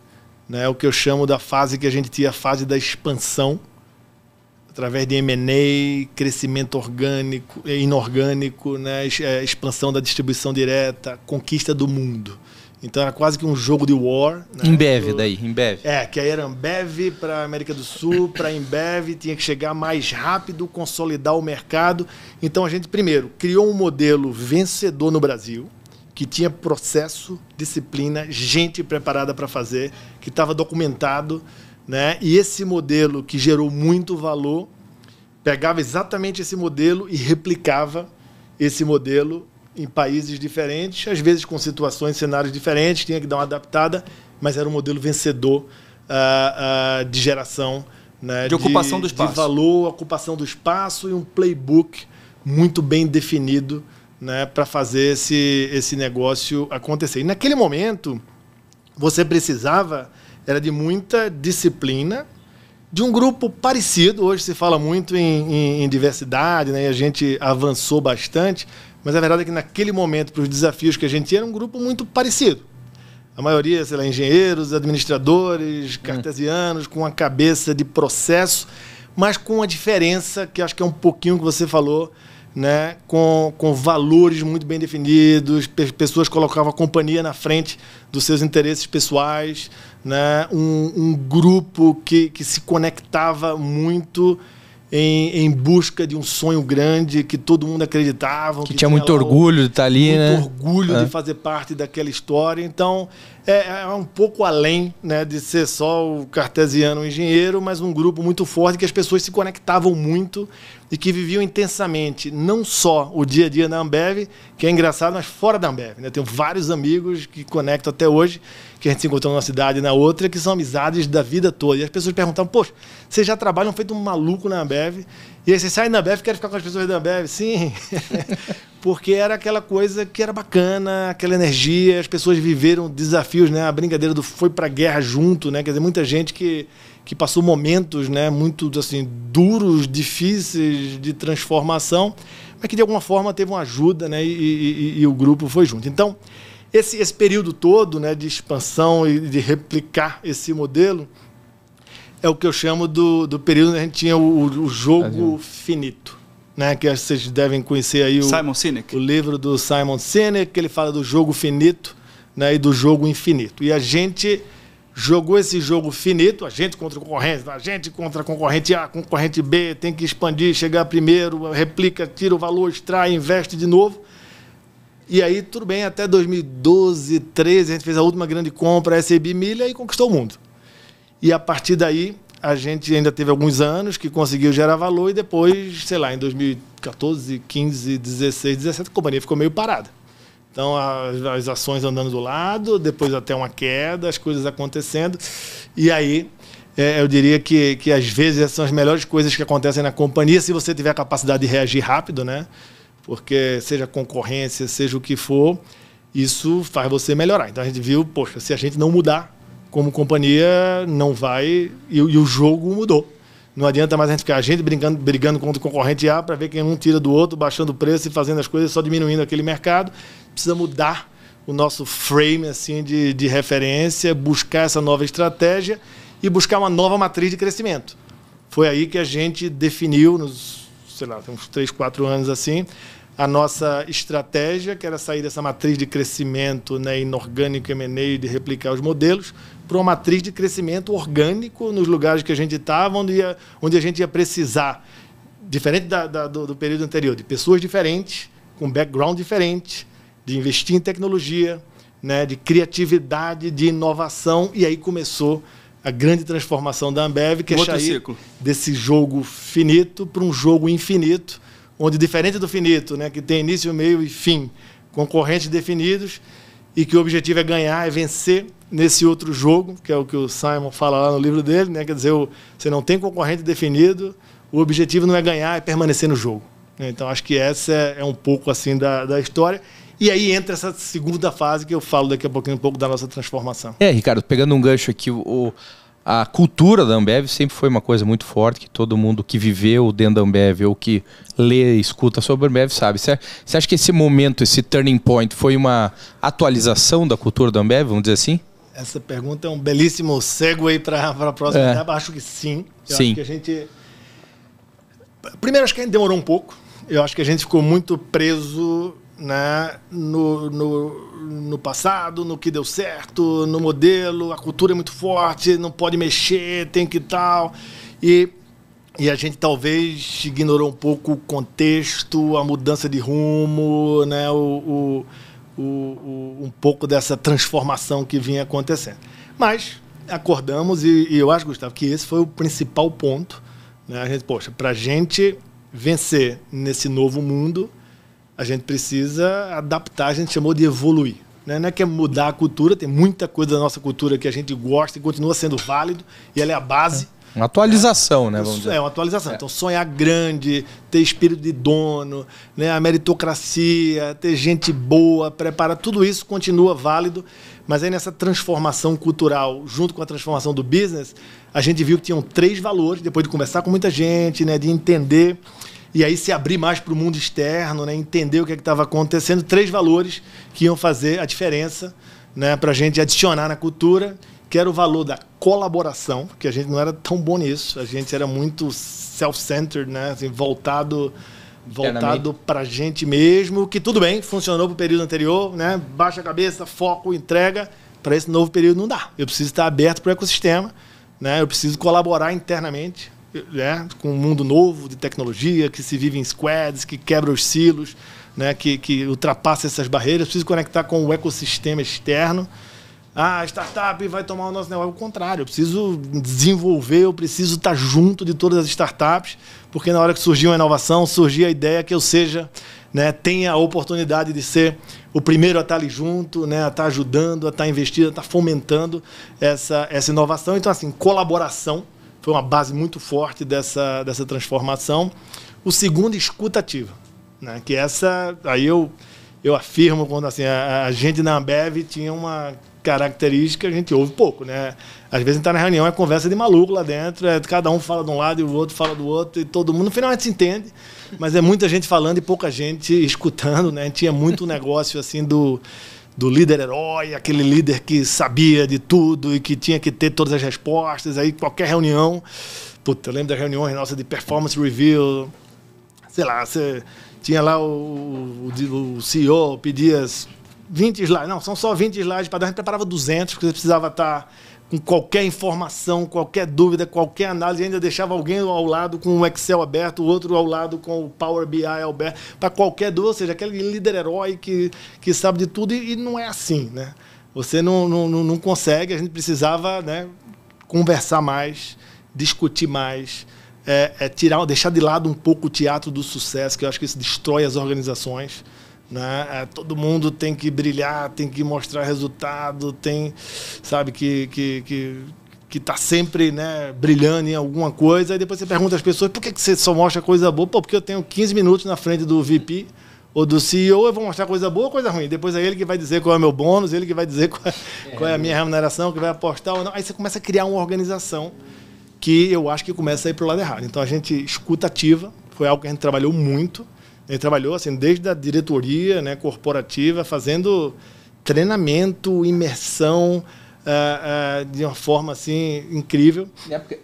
né, é o que eu chamo da fase que a gente tinha, a fase da expansão, através de M&A, crescimento orgânico, inorgânico, né, expansão da distribuição direta, conquista do mundo. Então era quase que um jogo de war. Né? Embev. Que aí era Ambev para a América do Sul, para Embev, tinha que chegar mais rápido, consolidar o mercado. Então a gente, primeiro, criou um modelo vencedor no Brasil, que tinha processo, disciplina, gente preparada para fazer, que estava documentado, né? E esse modelo que gerou muito valor, pegava exatamente esse modelo e replicava esse modelo em países diferentes, às vezes com situações, cenários diferentes, tinha que dar uma adaptada, mas era um modelo vencedor de geração, né, de ocupação do espaço. De valor, ocupação do espaço e um playbook muito bem definido, né, para fazer esse negócio acontecer. E naquele momento, você precisava de muita disciplina, de um grupo parecido. Hoje se fala muito em diversidade, né, e a gente avançou bastante, mas a verdade é que naquele momento, para os desafios que a gente tinha, era um grupo muito parecido. A maioria, sei lá, engenheiros, administradores, cartesianos, com a cabeça de processo, mas com uma diferença que acho que é um pouquinho que você falou, né? Com valores muito bem definidos, pessoas colocavam a companhia na frente dos seus interesses pessoais, né? Um grupo que se conectava muito em busca de um sonho grande, que todo mundo acreditava. Que tinha muito orgulho de estar ali, né? Muito orgulho de fazer parte daquela história. Então, é um pouco além, né, de ser só o cartesiano, o engenheiro, mas um grupo muito forte que as pessoas se conectavam muito e que viviam intensamente, não só o dia a dia na Ambev, que é engraçado, mas fora da Ambev, né? Eu tenho vários amigos que conectam até hoje, que a gente se encontrou numa cidade e na outra, que são amizades da vida toda. E as pessoas perguntavam, poxa, vocês já trabalham feito um maluco na Ambev E aí você sai da Ambev, quer ficar com as pessoas da Ambev? Sim, porque era aquela coisa que era bacana, aquela energia, as pessoas viveram desafios, né? A brincadeira do foi pra guerra junto, né? Quer dizer, muita gente que passou momentos, né, muito assim, duros, difíceis de transformação, mas que de alguma forma teve uma ajuda, né, e o grupo foi junto. Então, esse período todo, né, de expansão e de replicar esse modelo é o que eu chamo do período onde a gente tinha o jogo finito, né, que vocês devem conhecer aí Simon Sinek. O livro do Simon Sinek, que ele fala do jogo finito, né, e do jogo infinito. E a gente jogou esse jogo finito, a gente contra a gente contra a concorrente A, concorrente B, tem que expandir, chegar primeiro, replica, tira o valor, extrai, investe de novo. E aí, tudo bem, até 2012, 2013, a gente fez a última grande compra, a SAB Milha, e conquistou o mundo. E a partir daí, a gente ainda teve alguns anos que conseguiu gerar valor, e depois, sei lá, em 2014, 15, 16, 17, a companhia ficou meio parada. Então, as ações andando do lado, depois até uma queda, as coisas acontecendo. E aí, eu diria que às vezes essas são as melhores coisas que acontecem na companhia, se você tiver a capacidade de reagir rápido, né? Porque seja concorrência, seja o que for, isso faz você melhorar. Então, a gente viu, poxa, se a gente não mudar como companhia, não vai... E o jogo mudou. Não adianta mais a gente ficar brigando contra o concorrente A para ver quem um tira do outro, baixando o preço e fazendo as coisas, só diminuindo aquele mercado. Precisa mudar o nosso frame assim, de referência, buscar essa nova estratégia e buscar uma nova matriz de crescimento. Foi aí que a gente definiu, nos, sei lá, uns 3, 4 anos assim, a nossa estratégia, que era sair dessa matriz de crescimento, né, inorgânico, M&A, de replicar os modelos, para uma matriz de crescimento orgânico nos lugares que a gente estava, onde a gente ia precisar, diferente do período anterior, de pessoas diferentes, com background diferente, de investir em tecnologia, né, de criatividade, de inovação, e aí começou a grande transformação da Ambev, que é sair desse jogo finito para um jogo infinito, onde, diferente do finito, né, que tem início, meio e fim, concorrentes definidos, e que o objetivo é ganhar, é vencer nesse outro jogo, que é o que o Simon fala lá no livro dele, né, quer dizer, você não tem concorrente definido, o objetivo não é ganhar, é permanecer no jogo. Então, acho que essa é um pouco assim da história. E aí entra essa segunda fase que eu falo daqui a pouquinho, um pouco da nossa transformação. Ricardo, pegando um gancho aqui, a cultura da Ambev sempre foi uma coisa muito forte, que todo mundo que viveu dentro da Ambev ou que lê e escuta sobre a Ambev sabe. Você acha que esse momento, esse turning point, foi uma atualização da cultura da Ambev, vamos dizer assim? Essa pergunta é um belíssimo segue para a próxima etapa. Acho que sim. Acho que a gente... Primeiro, acho que a gente demorou um pouco. Eu acho que a gente ficou muito preso, né, no passado, no que deu certo, no modelo, a cultura é muito forte, não pode mexer, tem que tal. E a gente talvez ignorou um pouco o contexto, a mudança de rumo, né, um pouco dessa transformação que vinha acontecendo. Mas acordamos e eu acho, Gustavo, que esse foi o principal ponto, né? A gente, poxa, para a gente vencer nesse novo mundo, a gente precisa adaptar, a gente chamou de evoluir. Né? Não é que é mudar a cultura, tem muita coisa da nossa cultura que a gente gosta e continua sendo válido, e ela é a base. Uma atualização, né? Vamos dizer. É uma atualização. Então, sonhar grande, ter espírito de dono, né? A meritocracia, ter gente boa, preparar, tudo isso continua válido, mas aí nessa transformação cultural, junto com a transformação do business, a gente viu que tinham 3 valores, depois de conversar com muita gente, né? De entender, e aí se abrir mais para o mundo externo, né? Entender o que estava acontecendo, 3 valores que iam fazer a diferença, né? Para a gente adicionar na cultura, que era o valor da colaboração, que a gente não era tão bom nisso, a gente era muito self-centered, né? Assim, voltado para a gente mesmo, que tudo bem, funcionou para o período anterior, né? Baixa a cabeça, foco, entrega. Para esse novo período não dá. Eu preciso estar aberto para o ecossistema, né? Eu preciso colaborar internamente, né? Com um mundo novo de tecnologia, que se vive em squads, que quebra os silos, né? Que ultrapassa essas barreiras. Eu preciso conectar com o ecossistema externo. A startup vai tomar o nosso negócio. Ao contrário, eu preciso desenvolver, eu preciso estar junto de todas as startups, porque na hora que surgir uma inovação, surgir a ideia que eu seja, né, tenha a oportunidade de ser o primeiro a estar ali junto, né, a estar ajudando, a estar investindo, a estar fomentando essa inovação. Então, assim, colaboração, foi uma base muito forte dessa transformação. O segundo, escuta ativa, né? Que essa, aí eu afirmo, quando assim, a gente na Ambev tinha uma característica, a gente ouve pouco, né? Às vezes a gente está na reunião, é conversa de maluco lá dentro, cada um fala de um lado e o outro fala do outro, e todo mundo, no final a gente se entende, mas é muita gente falando e pouca gente escutando, né? A gente tinha muito negócio assim do líder herói, aquele líder que sabia de tudo e que tinha que ter todas as respostas, aí qualquer reunião, puta, eu lembro das reuniões nossas de performance review, sei lá, você tinha lá o CEO, pedia 20 slides, não, são só 20 slides para dar, a gente preparava 200, porque você precisava estar com qualquer informação, qualquer dúvida, qualquer análise, ainda deixava alguém ao lado com o Excel aberto, o outro ao lado com o Power BI aberto, para qualquer dúvida, ou seja, aquele líder herói que sabe de tudo, e não é assim, né? Você não consegue, a gente precisava, né, conversar mais, discutir mais, deixar de lado um pouco o teatro do sucesso, que eu acho que isso destrói as organizações. Né? Todo mundo tem que brilhar, tem que mostrar resultado, tem, sabe, que está sempre, né, brilhando em alguma coisa. E depois você pergunta às pessoas, por que você só mostra coisa boa? Pô, porque eu tenho 15 minutos na frente do VP ou do CEO, eu vou mostrar coisa boa ou coisa ruim. Depois é ele que vai dizer qual é o meu bônus, ele que vai dizer qual é a minha remuneração, que vai apostar ou não. Aí você começa a criar uma organização que eu acho que começa a ir para o lado errado. Então a gente escuta ativa, foi algo que a gente trabalhou muito. Ele trabalhou assim, desde a diretoria, né, corporativa, fazendo treinamento, imersão, de uma forma assim, incrível.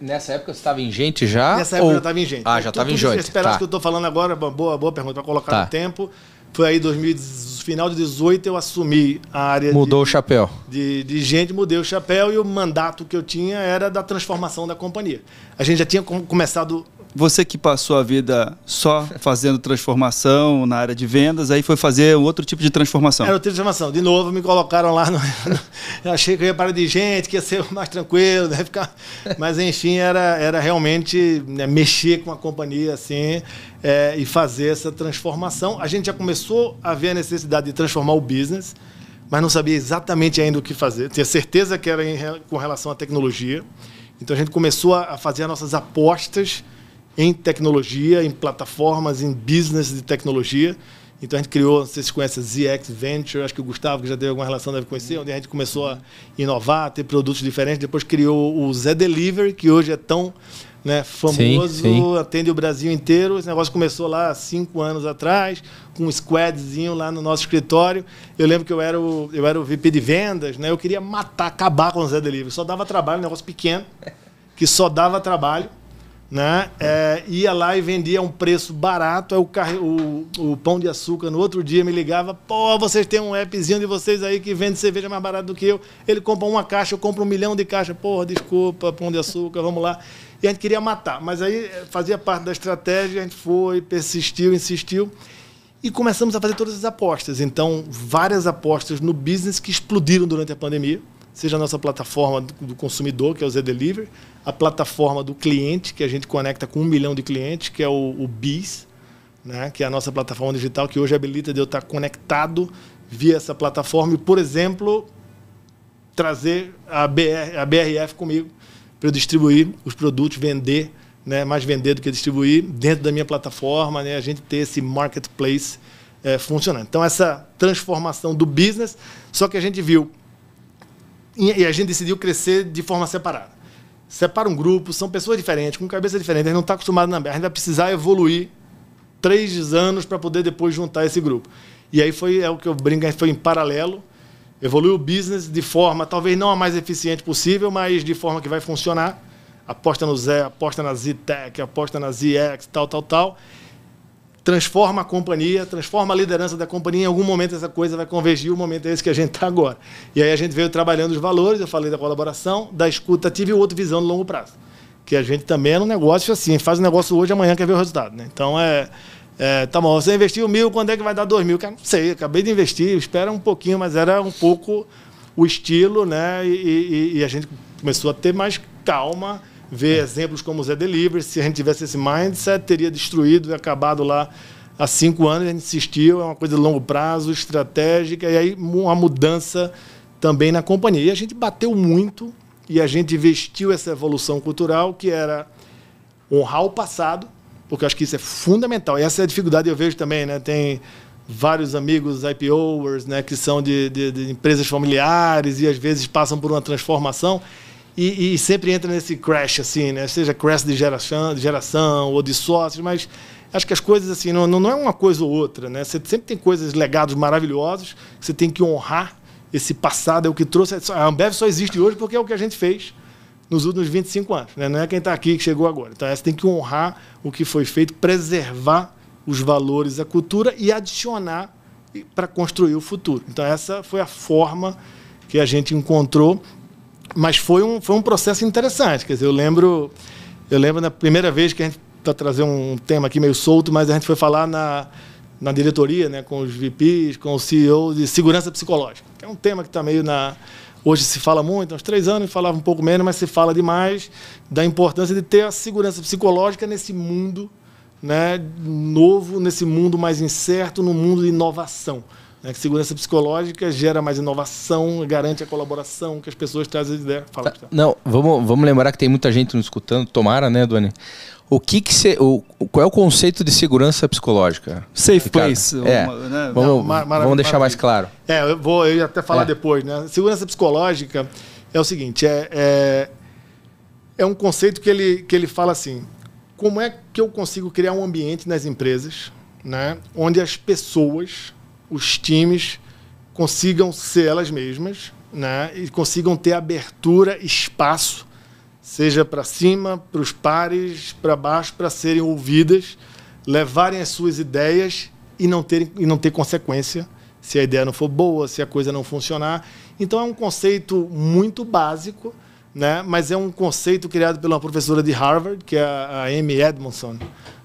Nessa época você estava em gente já? Nessa época eu estava em gente. Ah, já estava em gente. Esse pedaço que eu estou falando agora, boa pergunta, para colocar no tempo. Foi aí, final de 2018, eu assumi a área Mudou o chapéu. De gente, mudei o chapéu, e o mandato que eu tinha era da transformação da companhia. A gente já tinha começado... Você que passou a vida só fazendo transformação na área de vendas, aí foi fazer outro tipo de transformação. Era outra transformação. De novo, me colocaram lá. Eu achei que eu ia parar de gente, que ia ser mais tranquilo, né? Mas, enfim, era realmente, né, mexer com a companhia assim, e fazer essa transformação. A gente já começou a ver a necessidade de transformar o business, mas não sabia exatamente ainda o que fazer. Tinha certeza que era com relação à tecnologia. Então, a gente começou a fazer as nossas apostas em tecnologia, em plataformas, em business de tecnologia. Então a gente criou, não sei se você conhece a ZX Venture, acho que o Gustavo, que já teve alguma relação, deve conhecer, onde a gente começou a inovar, ter produtos diferentes. Depois criou o Zé Delivery, que hoje é tão, né, famoso, sim. Atende o Brasil inteiro. Esse negócio começou lá há 5 anos atrás, com um squadzinho lá no nosso escritório. Eu lembro que eu era o VP de vendas, né? Eu queria acabar com o Zé Delivery. Só dava trabalho, um negócio pequeno, que só dava trabalho. Né? Ia lá e vendia a um preço barato. Aí o Pão de Açúcar no outro dia me ligava: pô, vocês têm um appzinho de vocês aí que vende cerveja mais barato do que eu. Ele compra uma caixa, eu compro 1 milhão de caixas. Porra, desculpa, Pão de Açúcar, vamos lá. E a gente queria matar, mas aí fazia parte da estratégia. A gente foi, persistiu, insistiu e começamos a fazer todas as apostas. Então, várias apostas no business que explodiram durante a pandemia. Seja a nossa plataforma do consumidor, que é o Zé Delivery, a plataforma do cliente, que a gente conecta com 1 milhão de clientes, que é o BIS, né? Que é a nossa plataforma digital, que hoje habilita de eu estar conectado via essa plataforma e, por exemplo, trazer a BRF comigo para eu distribuir os produtos, vender, né? Mais vender do que distribuir dentro da minha plataforma, né? A gente ter esse marketplace funcionando. Então, essa transformação do business, só que a gente viu. E a gente decidiu crescer de forma separada. Separa um grupo, são pessoas diferentes, com cabeça diferente. A gente não está acostumado na Ambev. A gente vai precisar evoluir 3 anos para poder depois juntar esse grupo. E aí o que eu brinco, foi em paralelo. Evoluir o business de forma, talvez não a mais eficiente possível, mas de forma que vai funcionar. Aposta no Zé, aposta na Z-Tech, aposta na ZX, tal. Transforma a companhia, transforma a liderança da companhia. Em algum momento essa coisa vai convergir, o momento é esse que a gente está agora. E aí a gente veio trabalhando os valores, eu falei da colaboração, da escuta ativa e outra visão de longo prazo. Que a gente também é um negócio assim, faz um negócio hoje, amanhã quer ver o resultado. Né? Então, tá bom, você investiu 1.000, quando é que vai dar 2.000? Cara, não sei, acabei de investir, espera um pouquinho, mas era um pouco o estilo, né? E a gente começou a ter mais calma, ver exemplos como o Zé Delivery. Se a gente tivesse esse mindset, teria destruído e acabado lá há 5 anos. A gente insistiu, é uma coisa de longo prazo, estratégica, e aí uma mudança também na companhia. E a gente bateu muito e a gente vestiu essa evolução cultural, que era honrar o passado, porque eu acho que isso é fundamental. E essa é a dificuldade, eu vejo também, né? Tem vários amigos IPOers, né, que são de empresas familiares e às vezes passam por uma transformação e sempre entra nesse crash, assim, né? Seja crash de geração ou de sócios, mas acho que as coisas assim não é uma coisa ou outra, né? Você sempre tem coisas, legados maravilhosos, que você tem que honrar. Esse passado é o que trouxe. A Ambev só existe hoje porque é o que a gente fez nos últimos 25 anos, né? Não é quem está aqui que chegou agora. Então, você tem que honrar o que foi feito, preservar os valores, a cultura e adicionar para construir o futuro. Então, essa foi a forma que a gente encontrou, mas foi um processo interessante. Quer dizer, eu lembro da primeira vez que a gente, para trazer um tema aqui meio solto, mas a gente foi falar na diretoria, né, com os VPs, com o CEO de segurança psicológica, que é um tema que está meio Hoje se fala muito, há uns 3 anos falava um pouco menos, mas se fala demais da importância de ter a segurança psicológica nesse mundo, né, novo, nesse mundo mais incerto, no mundo de inovação. Né, que segurança psicológica gera mais inovação, garante a colaboração, que as pessoas trazem ideias. Fala, não, vamos lembrar que tem muita gente nos escutando, tomara, né, Duane? Qual é o conceito de segurança psicológica? Safe place. Né? Vamos deixar mais claro. Eu ia até falar depois, né? Segurança psicológica é o seguinte, é um conceito que ele fala assim, como é que eu consigo criar um ambiente nas empresas, né, onde as pessoas, os times, consigam ser elas mesmas, né, e consigam ter abertura, espaço, seja para cima, para os pares, para baixo, para serem ouvidas, levarem as suas ideias e não ter consequência se a ideia não for boa, se a coisa não funcionar. Então, é um conceito muito básico, né? Mas é um conceito criado pela uma professora de Harvard, que é a Amy Edmondson,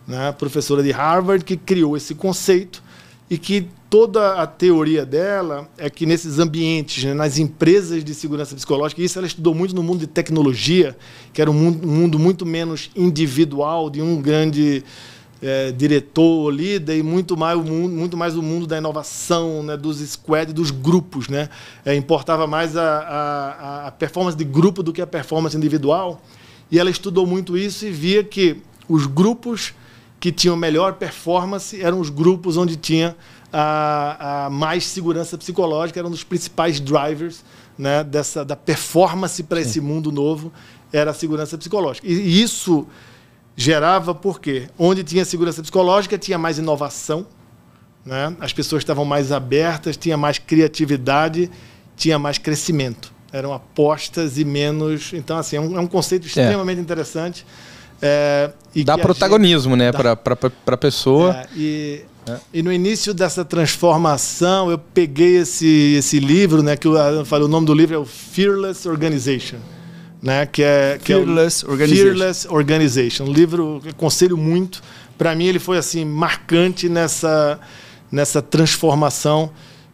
né? Professora de Harvard, que criou esse conceito e que toda a teoria dela é que nesses ambientes, né, nas empresas de segurança psicológica, isso ela estudou muito no mundo de tecnologia, que era um mundo muito menos individual, de um grande diretor, líder, e muito mais o mundo da inovação, né, dos squads, dos grupos. Né? Importava mais a performance de grupo do que a performance individual. E ela estudou muito isso e via que os grupos que tinham melhor performance eram os grupos onde tinha a mais segurança psicológica, era um dos principais drivers, né, da performance para esse mundo novo, era a segurança psicológica. E isso gerava por quê? Onde tinha segurança psicológica, tinha mais inovação, né? As pessoas estavam mais abertas, tinha mais criatividade, tinha mais crescimento. Eram apostas e menos... Então, assim, é um conceito extremamente interessante. Dá protagonismo, né, para a pessoa. E no início dessa transformação, eu peguei esse livro, né, que eu falei, o nome do livro é o Fearless Organization, né, que é Fearless Organization. Um livro que eu aconselho muito. Para mim, ele foi assim marcante nessa transformação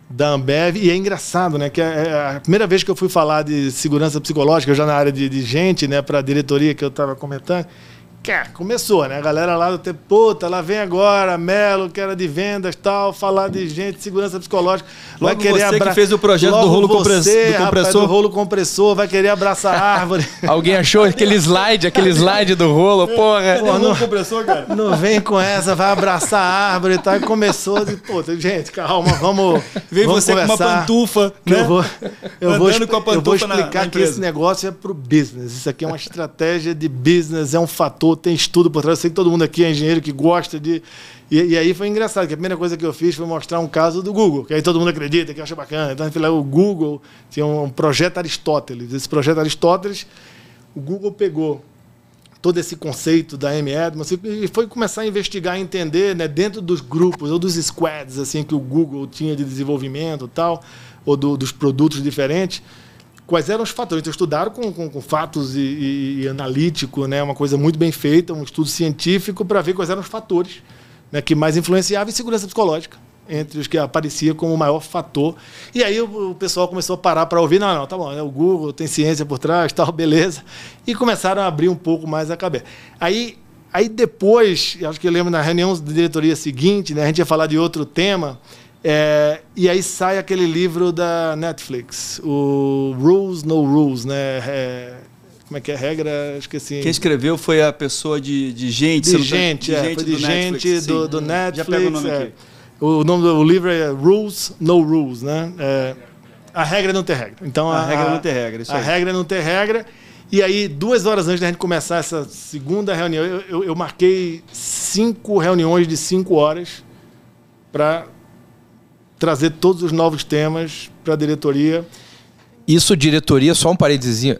da Ambev. E é engraçado, né, que a primeira vez que eu fui falar de segurança psicológica, já na área de gente, né, para a diretoria que eu estava comentando, começou, né? A galera lá do tempo, puta, lá vem agora, Melo, que era de vendas e tal, falar de gente, segurança psicológica. Vai querer você que fez o projeto do rolo compressor. Rapaz, do rolo compressor, vai querer abraçar a árvore. Alguém achou aquele slide do rolo, porra. Não, compressor, cara? Não vem com essa, vai abraçar a árvore e tal. E começou de, gente, calma, vamos você conversar, com uma pantufa, né? Eu vou explicar que esse negócio é pro business. Isso aqui é uma estratégia de business, é um fator, tem estudo por trás. Eu sei que todo mundo aqui é engenheiro que gosta de... E aí foi engraçado, que a primeira coisa que eu fiz foi mostrar um caso do Google, que aí todo mundo acredita, que acha bacana. Então a gente falou, o Google tinha um projeto Aristóteles. Esse projeto Aristóteles, o Google pegou todo esse conceito da Amy Edmondson e foi começar a investigar, entender, né, dentro dos grupos ou dos squads assim, que o Google tinha de desenvolvimento e tal, ou dos produtos diferentes, quais eram os fatores. Então, estudaram com fatos e analítico, né, uma coisa muito bem feita, um estudo científico para ver quais eram os fatores, né, que mais influenciavam em segurança psicológica, entre os que aparecia como o maior fator. E aí o pessoal começou a parar para ouvir, não, tá bom, né, o Google tem ciência por trás, tal, beleza, e começaram a abrir um pouco mais a cabeça. Aí depois, acho que eu lembro na reunião de diretoria seguinte, né, a gente ia falar de outro tema, E aí sai aquele livro da Netflix, o Rules, No Rules, né? Como é que é? Regra, esqueci. Quem escreveu foi a pessoa de gente. Foi de gente do Netflix. Já pega o nome aqui. O nome do livro é Rules, No Rules, né? A regra é não ter regra. Então, a regra é não ter regra, isso aí. A regra é não ter regra. E aí, 2 horas antes da gente começar essa segunda reunião, eu marquei 5 reuniões de 5 horas para trazer todos os novos temas para a diretoria. Isso, diretoria, só um paredezinho.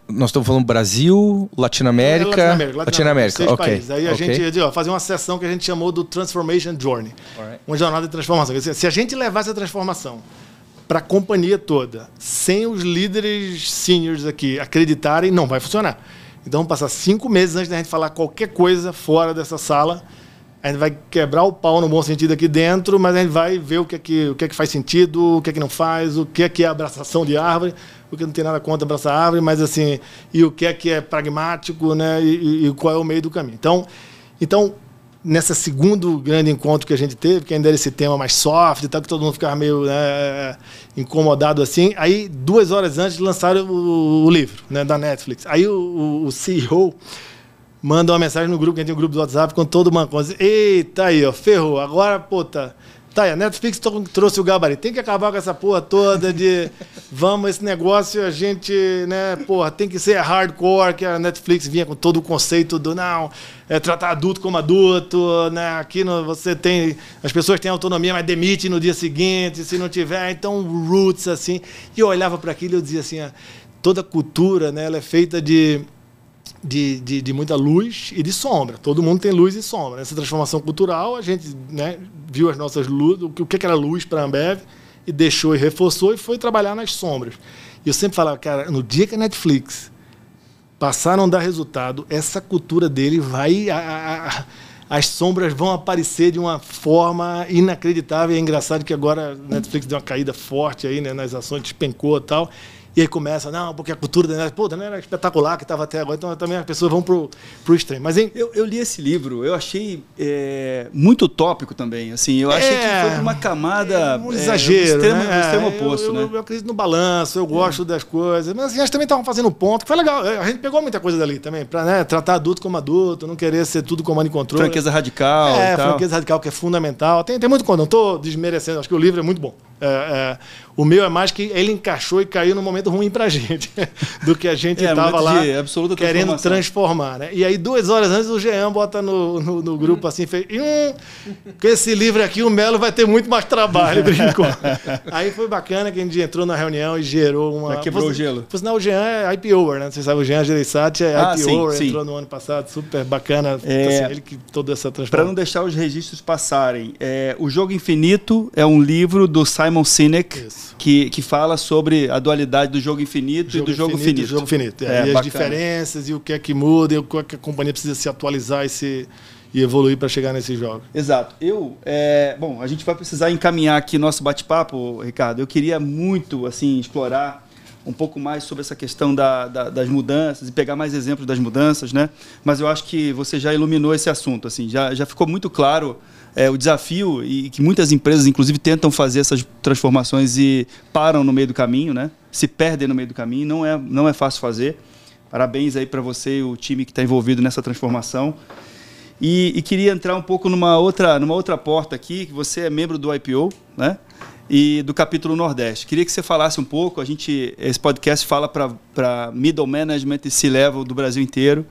Nós estamos falando Brasil, Latinoamérica. Latinoamérica, ok. Países. Aí a gente ia fazer uma sessão que a gente chamou do Transformation Journey. Uma jornada de transformação. Se a gente levasse a transformação para a companhia toda, sem os líderes seniors aqui acreditarem, não vai funcionar. Então, vamos passar 5 meses antes da gente falar qualquer coisa fora dessa sala. A gente vai quebrar o pau no bom sentido aqui dentro, mas a gente vai ver o que é que faz sentido, o que é que não faz, o que é abraçação de árvore, o que não tem nada contra abraçar árvore, mas assim, e o que é pragmático, né? E qual é o meio do caminho. Então, nesse segundo grande encontro que a gente teve, que ainda era esse tema mais soft e tal, que todo mundo ficava meio incomodado assim, aí 2 horas antes lançaram o livro, né, da Netflix. Aí o CEO manda uma mensagem no grupo, que a gente tem um grupo do WhatsApp, com todo mundo diz: eita aí, ó, ferrou, agora, puta, tá aí, a Netflix trouxe o gabarito, tem que acabar com essa porra toda de vamos, esse negócio, a gente, né, porra, tem que ser hardcore, que a Netflix vinha com todo o conceito do, não, tratar adulto como adulto, né, aqui você tem, as pessoas têm autonomia, mas demite no dia seguinte, se não tiver, então roots, assim, e eu olhava para aquilo e eu dizia assim, toda cultura, né, ela é feita de muita luz e de sombra. Todo mundo tem luz e sombra. Nessa transformação cultural, a gente, né, viu as nossas luzes, o que era luz para a Ambev, e deixou e reforçou e foi trabalhar nas sombras. E eu sempre falava, cara, no dia que a Netflix passar a não dar resultado, essa cultura dele vai... as sombras vão aparecer de uma forma inacreditável. É engraçado que agora a Netflix deu uma caída forte aí, né, nas ações, despencou e tal. E aí começa, não, porque a cultura da Netflix, pô, não era espetacular que estava até agora, então também as pessoas vão pro extremo. Mas eu li esse livro, eu achei muito utópico também, assim, eu achei que foi uma camada um exagero, extremo oposto, né? Eu acredito no balanço, eu gosto das coisas, mas assim, eles também estavam fazendo um ponto que foi legal. A gente pegou muita coisa dali também, para, né, tratar adulto como adulto, não querer ser tudo comando e controle. Franqueza radical e tal. Franqueza radical, que é fundamental. Tem muito conteúdo, não estou desmerecendo, acho que o livro é muito bom. O meu é mais que ele encaixou e caiu num momento ruim pra gente, do que a gente estava lá querendo transformar, né? E aí 2 horas antes o Jean bota no grupo assim, fez, com esse livro aqui o Melo vai ter muito mais trabalho, brincou. Aí foi bacana que a gente entrou na reunião e gerou uma... quebrou o gelo. Por sinal, o Jean é IPOer, né? Você sabe, o Jean Gereissati é IPOer, entrou no ano passado, super bacana, assim, ele que toda essa transformação. Para não deixar os registros passarem, O Jogo Infinito é um livro do Simon Sinek, que fala sobre a dualidade do jogo infinito e do jogo finito. Do jogo finito. E as diferenças e o que é que muda, e o que a companhia precisa se atualizar e evoluir para chegar nesses jogos. Exato. Bom, a gente vai precisar encaminhar aqui nosso bate-papo, Ricardo. Eu queria muito assim, explorar um pouco mais sobre essa questão das mudanças e pegar mais exemplos das mudanças, né? Mas eu acho que você já iluminou esse assunto. Assim, já ficou muito claro o desafio e que muitas empresas, inclusive, tentam fazer essas transformações e param no meio do caminho, né? Se perdem no meio do caminho. Não é fácil fazer. Parabéns aí para você e o time que está envolvido nessa transformação. E queria entrar um pouco numa outra porta aqui, que você é membro do IPO, né? E do capítulo Nordeste. Queria que você falasse um pouco. Esse podcast fala para middle management e C-level do Brasil inteiro.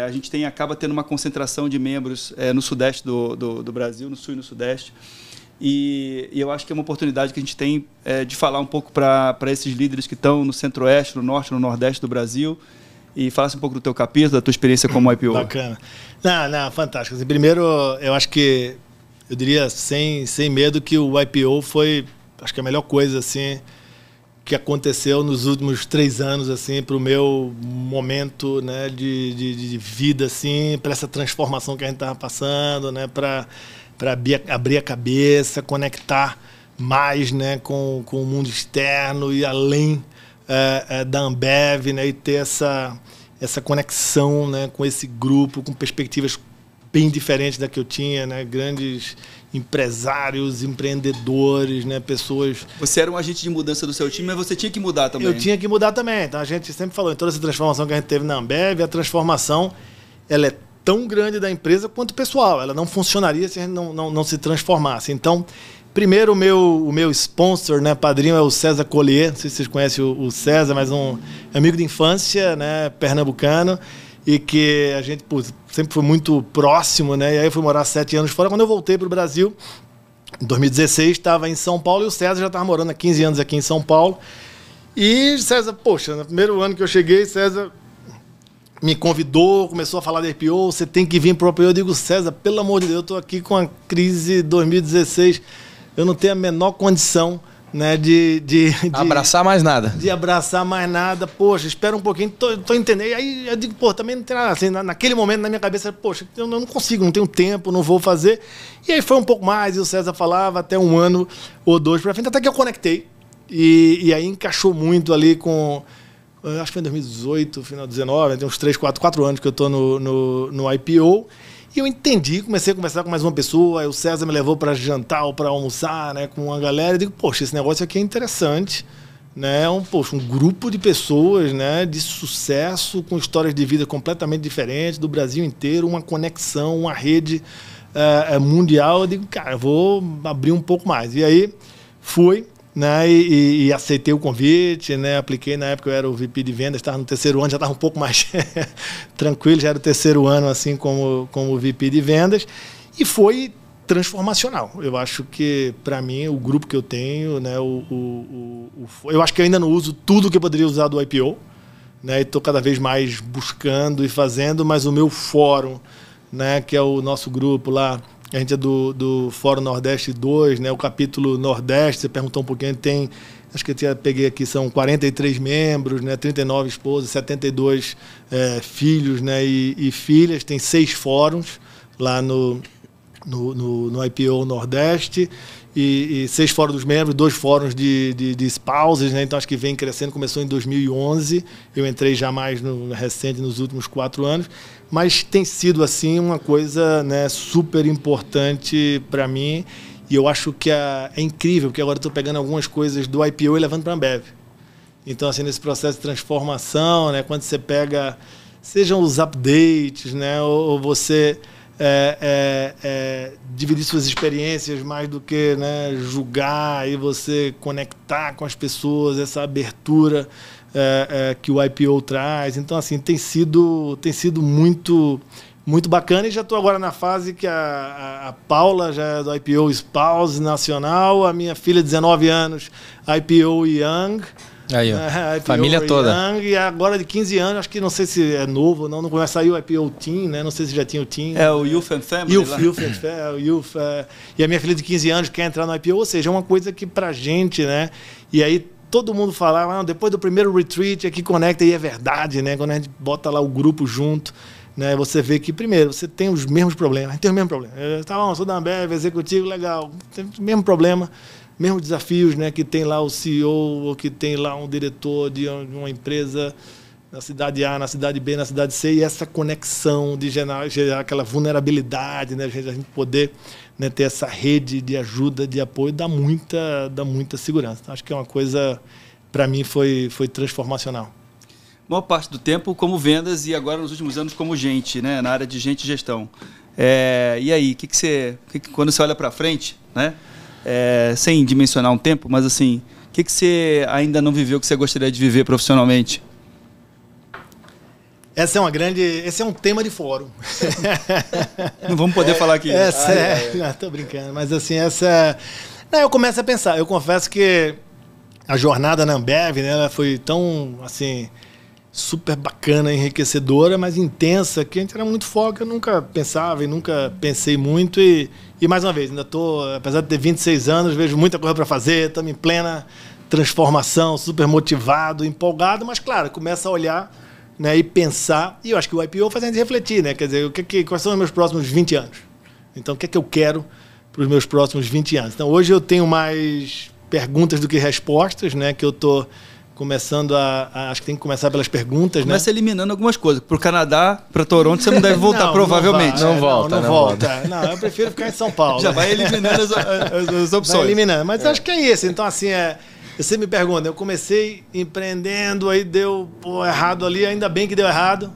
A gente acaba tendo uma concentração de membros no Sudeste do Brasil, no Sul e no Sudeste. E eu acho que é uma oportunidade que a gente tem de falar um pouco para esses líderes que estão no Centro-Oeste, no Norte, no Nordeste do Brasil. E falasse um pouco do teu capítulo, da tua experiência como IPO. Bacana. Não, fantástico. Assim, primeiro, eu acho que, eu diria sem medo, que o IPO foi, acho que a melhor coisa assim, que aconteceu nos últimos 3 anos assim, para o meu momento, né, de vida, assim, para essa transformação que a gente estava passando, né, para abrir a cabeça, conectar mais, né, com o mundo externo e além da Ambev, né, e ter essa conexão, né, com esse grupo, com perspectivas bem diferentes da que eu tinha, né, grandes empresários, empreendedores, né, pessoas... Você era um agente de mudança do seu time, mas você tinha que mudar também. Eu tinha que mudar também. Então a gente sempre falou, em toda essa transformação que a gente teve na Ambev, a transformação ela é tão grande da empresa quanto pessoal. Ela não funcionaria se a gente não se transformasse. Então, primeiro o meu sponsor, né, padrinho, é o César Collier. Não sei se vocês conhecem o César, mas um amigo de infância, né, pernambucano, e que a gente sempre foi muito próximo, né? E aí eu fui morar 7 anos fora. Quando eu voltei para o Brasil, em 2016, estava em São Paulo, e o César já estava morando há 15 anos aqui em São Paulo. E César, poxa, no primeiro ano que eu cheguei, César me convidou, começou a falar da IPO, você tem que vir para o IPO. Eu digo, César, pelo amor de Deus, eu estou aqui com a crise 2016, eu não tenho a menor condição, né, de abraçar mais nada. De abraçar mais nada. Poxa, espera um pouquinho, tô entendendo. E aí eu digo, pô, também não tem nada assim. Naquele momento na minha cabeça, poxa, eu não consigo, não tenho tempo, não vou fazer. E aí foi um pouco mais, e o César falava até 1 ano ou 2 para frente, até que eu conectei. E aí encaixou muito ali com... Acho que foi em 2018, final de 2019, tem uns 4 anos que eu estou no IPO. E eu entendi, comecei a conversar com mais uma pessoa, aí o César me levou para jantar ou para almoçar, né, com uma galera, e digo, poxa, esse negócio aqui é interessante, né, um grupo de pessoas, né, de sucesso, com histórias de vida completamente diferentes, do Brasil inteiro, uma conexão, uma rede mundial. Eu digo, cara, eu vou abrir um pouco mais. E aí fui, né, e aceitei o convite, né, apliquei. Na época eu era o VP de vendas, estava no 3º ano, já estava um pouco mais tranquilo, já era o 3º ano assim como VP de vendas, e foi transformacional. Eu acho que, para mim, o grupo que eu tenho, né, eu acho que eu ainda não uso tudo que eu poderia usar do IPO, né, e estou cada vez mais buscando e fazendo, mas o meu fórum, né, que é o nosso grupo lá, a gente é do Fórum Nordeste 2, né? O capítulo Nordeste, você perguntou um pouquinho, tem, acho que eu peguei aqui, são 43 membros, né? 39 esposas, 72 filhos, né? e filhas, tem 6 fóruns lá no IPO Nordeste, e 6 fóruns dos membros, 2 fóruns de spouses, né? Então acho que vem crescendo, começou em 2011, eu entrei já mais recente, nos últimos 4 anos, mas tem sido assim uma coisa, né, super importante para mim, e eu acho que é incrível, porque agora estou pegando algumas coisas do IPO e levando para a Ambev. Então, assim, nesse processo de transformação, né, quando você pega, sejam os updates, né, ou você dividir suas experiências mais do que, né, julgar, e você conectar com as pessoas, essa abertura que o IPO traz. Então, assim, tem sido muito, muito bacana. E já estou agora na fase que a Paula já é do IPO Spouse Nacional, a minha filha de 19 anos, IPO Young. Aí, ó, IPO família toda. Young, e agora de 15 anos, acho que não sei se é novo ou não vai sair o IPO Teen, né? Não sei se já tinha o Teen. É o Youth and Family. Youth. E a minha filha de 15 anos quer entrar no IPO, ou seja, é uma coisa que pra gente, né? E aí todo mundo fala, depois do primeiro retreat aqui conecta, e é verdade, né? Quando a gente bota lá o grupo junto, né? Você vê que, primeiro, você tem os mesmos problemas. A gente tem o mesmo problema. Eu sou da Ambev, executivo, legal. Tem o mesmo problema, mesmos desafios, né? Que tem lá o CEO, ou que tem lá um diretor de uma empresa na cidade A, na cidade B, na cidade C, e essa conexão de gerar aquela vulnerabilidade, né? A gente poder, né, ter essa rede de ajuda, de apoio, dá muita segurança. Então, acho que é uma coisa, para mim, foi transformacional. A maior parte do tempo como vendas, e agora nos últimos anos como gente, né, na área de gente e gestão. E aí, quando você olha para frente, né, sem dimensionar um tempo, mas assim, o que você ainda não viveu que você gostaria de viver profissionalmente? Esse é um tema de fórum. Não vamos poder falar aqui. Não, tô brincando, mas assim, eu começo a pensar. Eu confesso que a jornada na Ambev, né, ela foi tão, assim, super bacana, enriquecedora, mas intensa, que a gente era muito foco. Eu nunca pensava e nunca pensei muito. E mais uma vez, ainda apesar de ter 26 anos, vejo muita coisa para fazer, estamos em plena transformação, super motivado, empolgado, mas claro, começa a olhar, né, e pensar, e eu acho que o IPO faz a gente refletir, né? Quer dizer, quais são os meus próximos 20 anos? Então, o que é que eu quero para os meus próximos 20 anos? Então, hoje eu tenho mais perguntas do que respostas, né? Que eu estou começando acho que tem que começar pelas perguntas, Começa né? eliminando algumas coisas. Para o Canadá, para Toronto, você não deve voltar, provavelmente. Não volta. Não, eu prefiro ficar em São Paulo. Já vai eliminando as opções. Vai eliminando. Mas acho que é isso. Então, assim, você me pergunta, eu comecei empreendendo, aí deu errado ali, ainda bem que deu errado,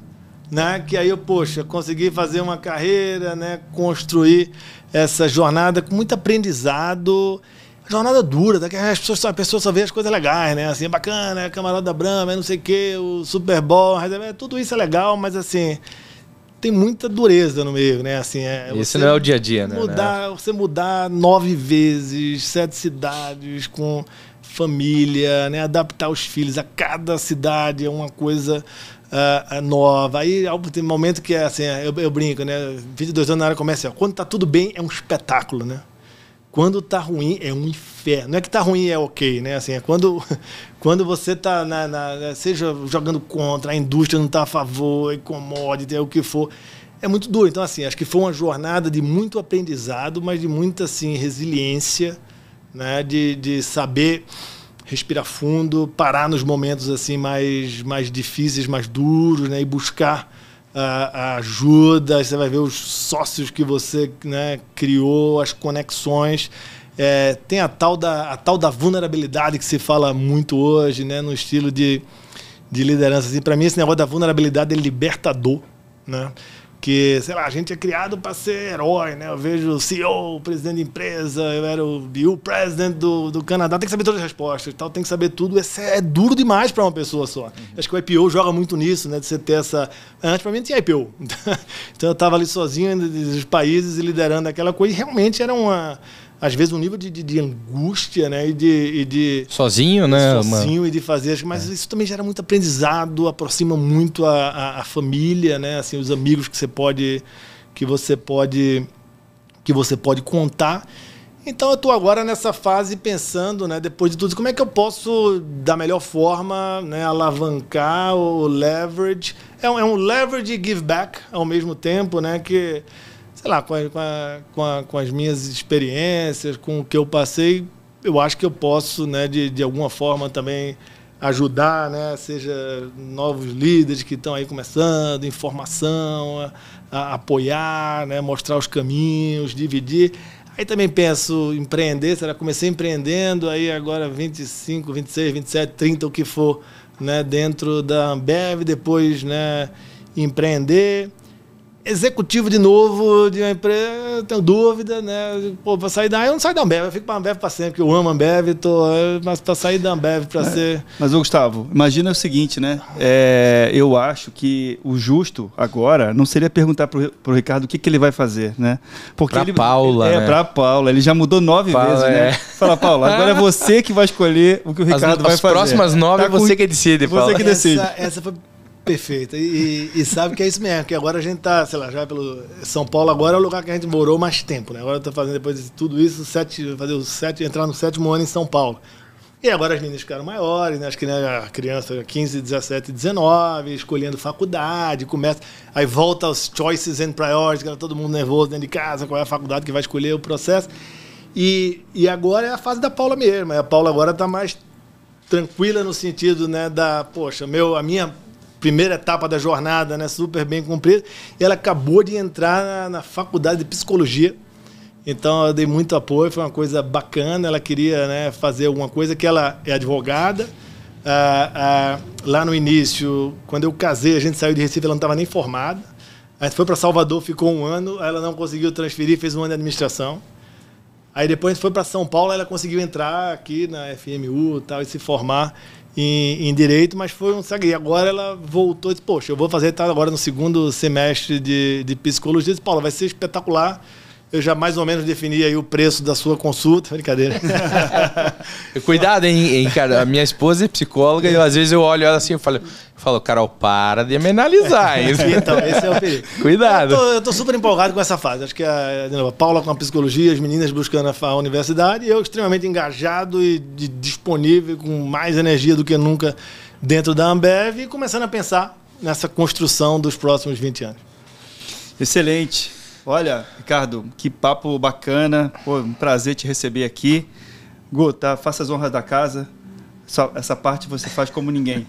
né? Que aí eu, consegui fazer uma carreira, né? Construir essa jornada com muito aprendizado. Jornada dura, tá? Que a pessoa só vê as coisas legais, né? Assim, é bacana, é Camarada da Brahma, é não sei o quê, o Super Bowl, tudo isso é legal, mas assim, tem muita dureza no meio, né? Assim, isso não é o dia a dia, né? Você mudar 9 vezes, 7 cidades com família, né? Adaptar os filhos a cada cidade é uma coisa nova. Aí tem um momento que é assim, eu brinco, né? 22 anos na área comercial. Quando tá tudo bem, é um espetáculo, né? Quando tá ruim, é um inferno. Não é que tá ruim é ok, né? Assim, é quando você tá seja jogando contra, a indústria não tá a favor, é commodity, é o que for. É muito duro. Então, assim, acho que foi uma jornada de muito aprendizado, mas de muita, assim, resiliência, né? De saber respirar fundo, parar nos momentos, assim, mais difíceis, mais duros, né? E buscar a ajuda, você vai ver os sócios que você, né, criou, as conexões. Tem a tal da vulnerabilidade que se fala muito hoje, né, no estilo de liderança. Assim, para mim, esse negócio da vulnerabilidade é libertador, né? Que, sei lá, a gente é criado para ser herói, né? Eu vejo o CEO, o presidente de empresa, eu era o presidente do Canadá, tem que saber todas as respostas, tal, tem que saber tudo. É duro demais para uma pessoa só. Acho que o IPO joga muito nisso, né? De você ter essa... Antes, para mim, não tinha IPO. Então, eu estava ali sozinho nos países e liderando aquela coisa. E realmente era às vezes um nível de angústia, né? E de sozinho, né? Sozinho e de fazer. Mas isso também gera muito aprendizado, aproxima muito a família, né? Assim, os amigos que você pode contar. Então eu estou agora nessa fase pensando, né? Depois de tudo, como é que eu posso, da melhor forma, né, alavancar o leverage. É um leverage e give back ao mesmo tempo, né? Que sei lá, com as minhas experiências, com o que eu passei, eu acho que eu posso, né, de alguma forma também ajudar, né, seja novos líderes que estão aí começando, informação, a apoiar, né, mostrar os caminhos, dividir. Aí também penso em empreender, comecei empreendendo, aí agora 25, 26, 27, 30, o que for, né, dentro da Ambev, depois, né, empreender. Executivo de novo de uma empresa, tenho dúvida, né? Para sair eu não saio da Ambev, eu fico para a Ambev para sempre, porque eu amo a Ambev, mas para sair da Ambev para ser... Mas, Gustavo, imagina o seguinte, né? Eu acho que o justo agora não seria perguntar para o Ricardo o que ele vai fazer, né? Porque para Paula, né? Para Paula, ele já mudou 9 vezes, né? Fala, Paula, agora é você que vai escolher o que o Ricardo vai fazer. As próximas 9 é você que decide, Paula. Você que decide. Essa foi... Perfeito. E sabe que é isso mesmo, que agora a gente tá, sei lá, já pelo São Paulo agora é o lugar que a gente morou mais tempo, né? Agora eu tô fazendo, depois de tudo isso, entrar no 7º ano em São Paulo. E agora as meninas ficaram maiores, né? Acho que, né, a criança 15, 17, 19, escolhendo faculdade, começa, aí volta aos choices and priorities, que era todo mundo nervoso dentro de casa, qual é a faculdade que vai escolher, o processo. E agora é a fase da Paula mesmo. A Paula agora tá mais tranquila no sentido, né, a minha primeira etapa da jornada, né, super bem cumprida. E ela acabou de entrar na faculdade de psicologia. Então eu dei muito apoio, foi uma coisa bacana. Ela queria, né, fazer alguma coisa, que ela é advogada. Lá no início, quando eu casei, a gente saiu de Recife, ela não estava nem formada. A gente foi para Salvador, ficou 1 ano, ela não conseguiu transferir, fez 1 ano de administração. Aí depois a gente foi para São Paulo, ela conseguiu entrar aqui na FMU tal, e se formar em Direito, mas foi um sague. E agora ela voltou e disse, poxa, eu vou fazer agora no 2º semestre de Psicologia. Eu disse, Paula, vai ser espetacular. Eu já mais ou menos defini aí o preço da sua consulta. Brincadeira. Cuidado, hein, cara. A minha esposa é psicóloga e às vezes eu olho ela assim e falo, Carol, para de me analisar. Então, esse é o perigo. Cuidado. Eu tô super empolgado com essa fase. Acho que a Paula com a psicologia, as meninas buscando a universidade, e eu extremamente engajado e disponível, com mais energia do que nunca dentro da Ambev, e começando a pensar nessa construção dos próximos 20 anos. Excelente. Olha, Ricardo, que papo bacana. Pô, um prazer te receber aqui. Gu, faça as honras da casa. Essa parte você faz como ninguém.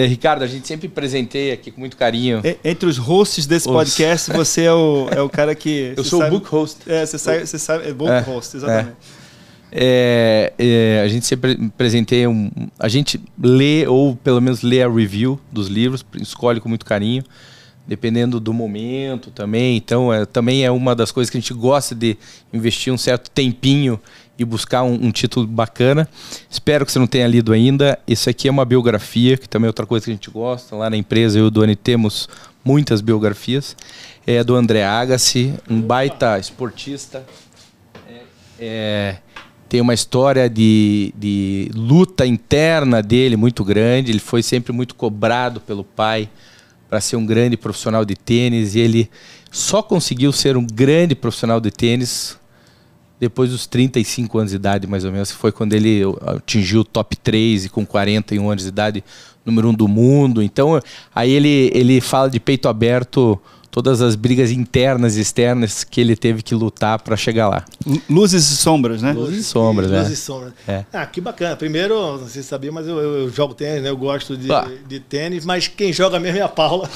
Ricardo, a gente sempre presenteia aqui com muito carinho. Entre os hosts desse podcast, você é o cara que... Eu sou o book host. Você sabe, é book host, exatamente. A gente sempre presenteia a gente lê, ou pelo menos lê a review dos livros, escolhe com muito carinho, dependendo do momento também. Então, também é uma das coisas que a gente gosta de investir um certo tempinho e buscar um título bacana. Espero que você não tenha lido ainda. Isso aqui é uma biografia, que também é outra coisa que a gente gosta. Lá na empresa, eu e o Doni temos muitas biografias. É do André Agassi, um baita esportista. Tem uma história de luta interna dele muito grande. Ele foi sempre muito cobrado pelo pai para ser um grande profissional de tênis. E ele só conseguiu ser um grande profissional de tênis depois dos 35 anos de idade, mais ou menos. Foi quando ele atingiu o top 3 e com 41 anos de idade, número 1 do mundo. Então, aí ele fala de peito aberto todas as brigas internas e externas que ele teve que lutar para chegar lá. Luzes e sombras, né? Luzes e sombras, né? Luzes e sombras. Que bacana. Primeiro, não sei se sabia, mas eu jogo tênis, né? Eu gosto de tênis, mas quem joga mesmo é a Paula.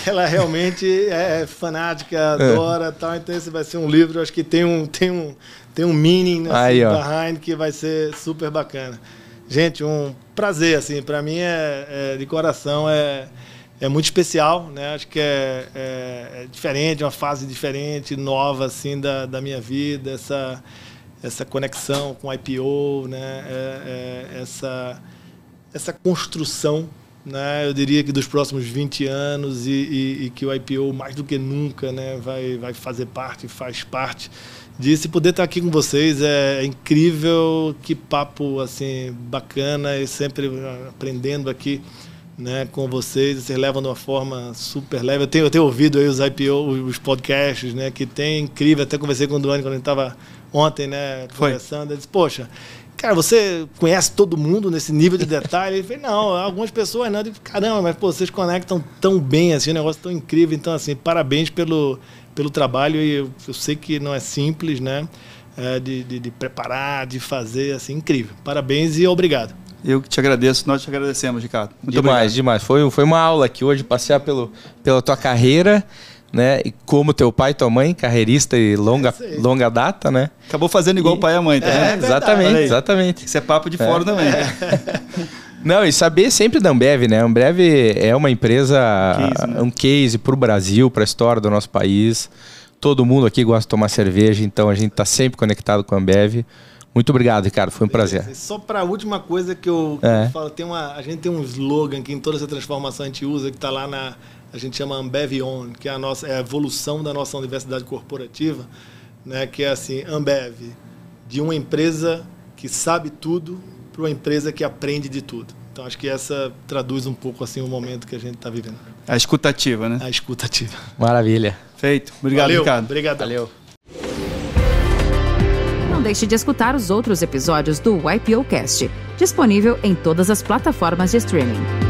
Ela realmente é fanática, adora, tal. Então esse vai ser um livro, acho que tem um meaning assim, behind, que vai ser super bacana. Gente, um prazer, assim, para mim de coração, é muito especial, né? Acho que é diferente, uma fase diferente, nova, assim, da minha vida, essa conexão com o IPO, né? Essa construção, né? Eu diria que dos próximos 20 anos e que o IPO, mais do que nunca, né? vai fazer parte, faz parte disso. E poder estar aqui com vocês é incrível, que papo, assim, bacana, e sempre aprendendo aqui, né, com vocês levam de uma forma super leve. Eu tenho ouvido aí os IPO, os podcasts, né, que tem, incrível. Até conversei com o Duane quando a gente estava ontem, né, conversando. Ele disse, poxa, cara, você conhece todo mundo nesse nível de detalhe? Ele falou, não, algumas pessoas não. Eu digo, caramba, mas pô, vocês conectam tão bem, assim, um negócio tão incrível. Então, assim, parabéns pelo trabalho. E eu sei que não é simples, né, de preparar, de fazer, assim, incrível. Parabéns e obrigado. Eu que te agradeço, nós te agradecemos, Ricardo. Muito demais, demais. Foi uma aula aqui hoje, passear pela tua carreira, né? E como teu pai e tua mãe, carreirista e longa data, né? Acabou fazendo igual o pai e a mãe, tá vendo? Exatamente. Isso é papo de fora também. Não, e saber sempre da Ambev, né? A Ambev é uma empresa, um case para o Brasil, para a história do nosso país. Todo mundo aqui gosta de tomar cerveja, então a gente está sempre conectado com a Ambev. Muito obrigado, Ricardo. Foi um prazer. Só para a última coisa que eu falo, a gente tem um slogan que em toda essa transformação a gente usa, que está lá a gente chama Ambev On, que é a evolução da nossa universidade corporativa, né? Que é assim, Ambev, de uma empresa que sabe tudo para uma empresa que aprende de tudo. Então acho que essa traduz um pouco assim o momento que a gente está vivendo. A escutativa, né? A escutativa. Maravilha. Feito. Obrigado, valeu, Ricardo. Obrigado. Valeu. Não deixe de escutar os outros episódios do YPOcast, disponível em todas as plataformas de streaming.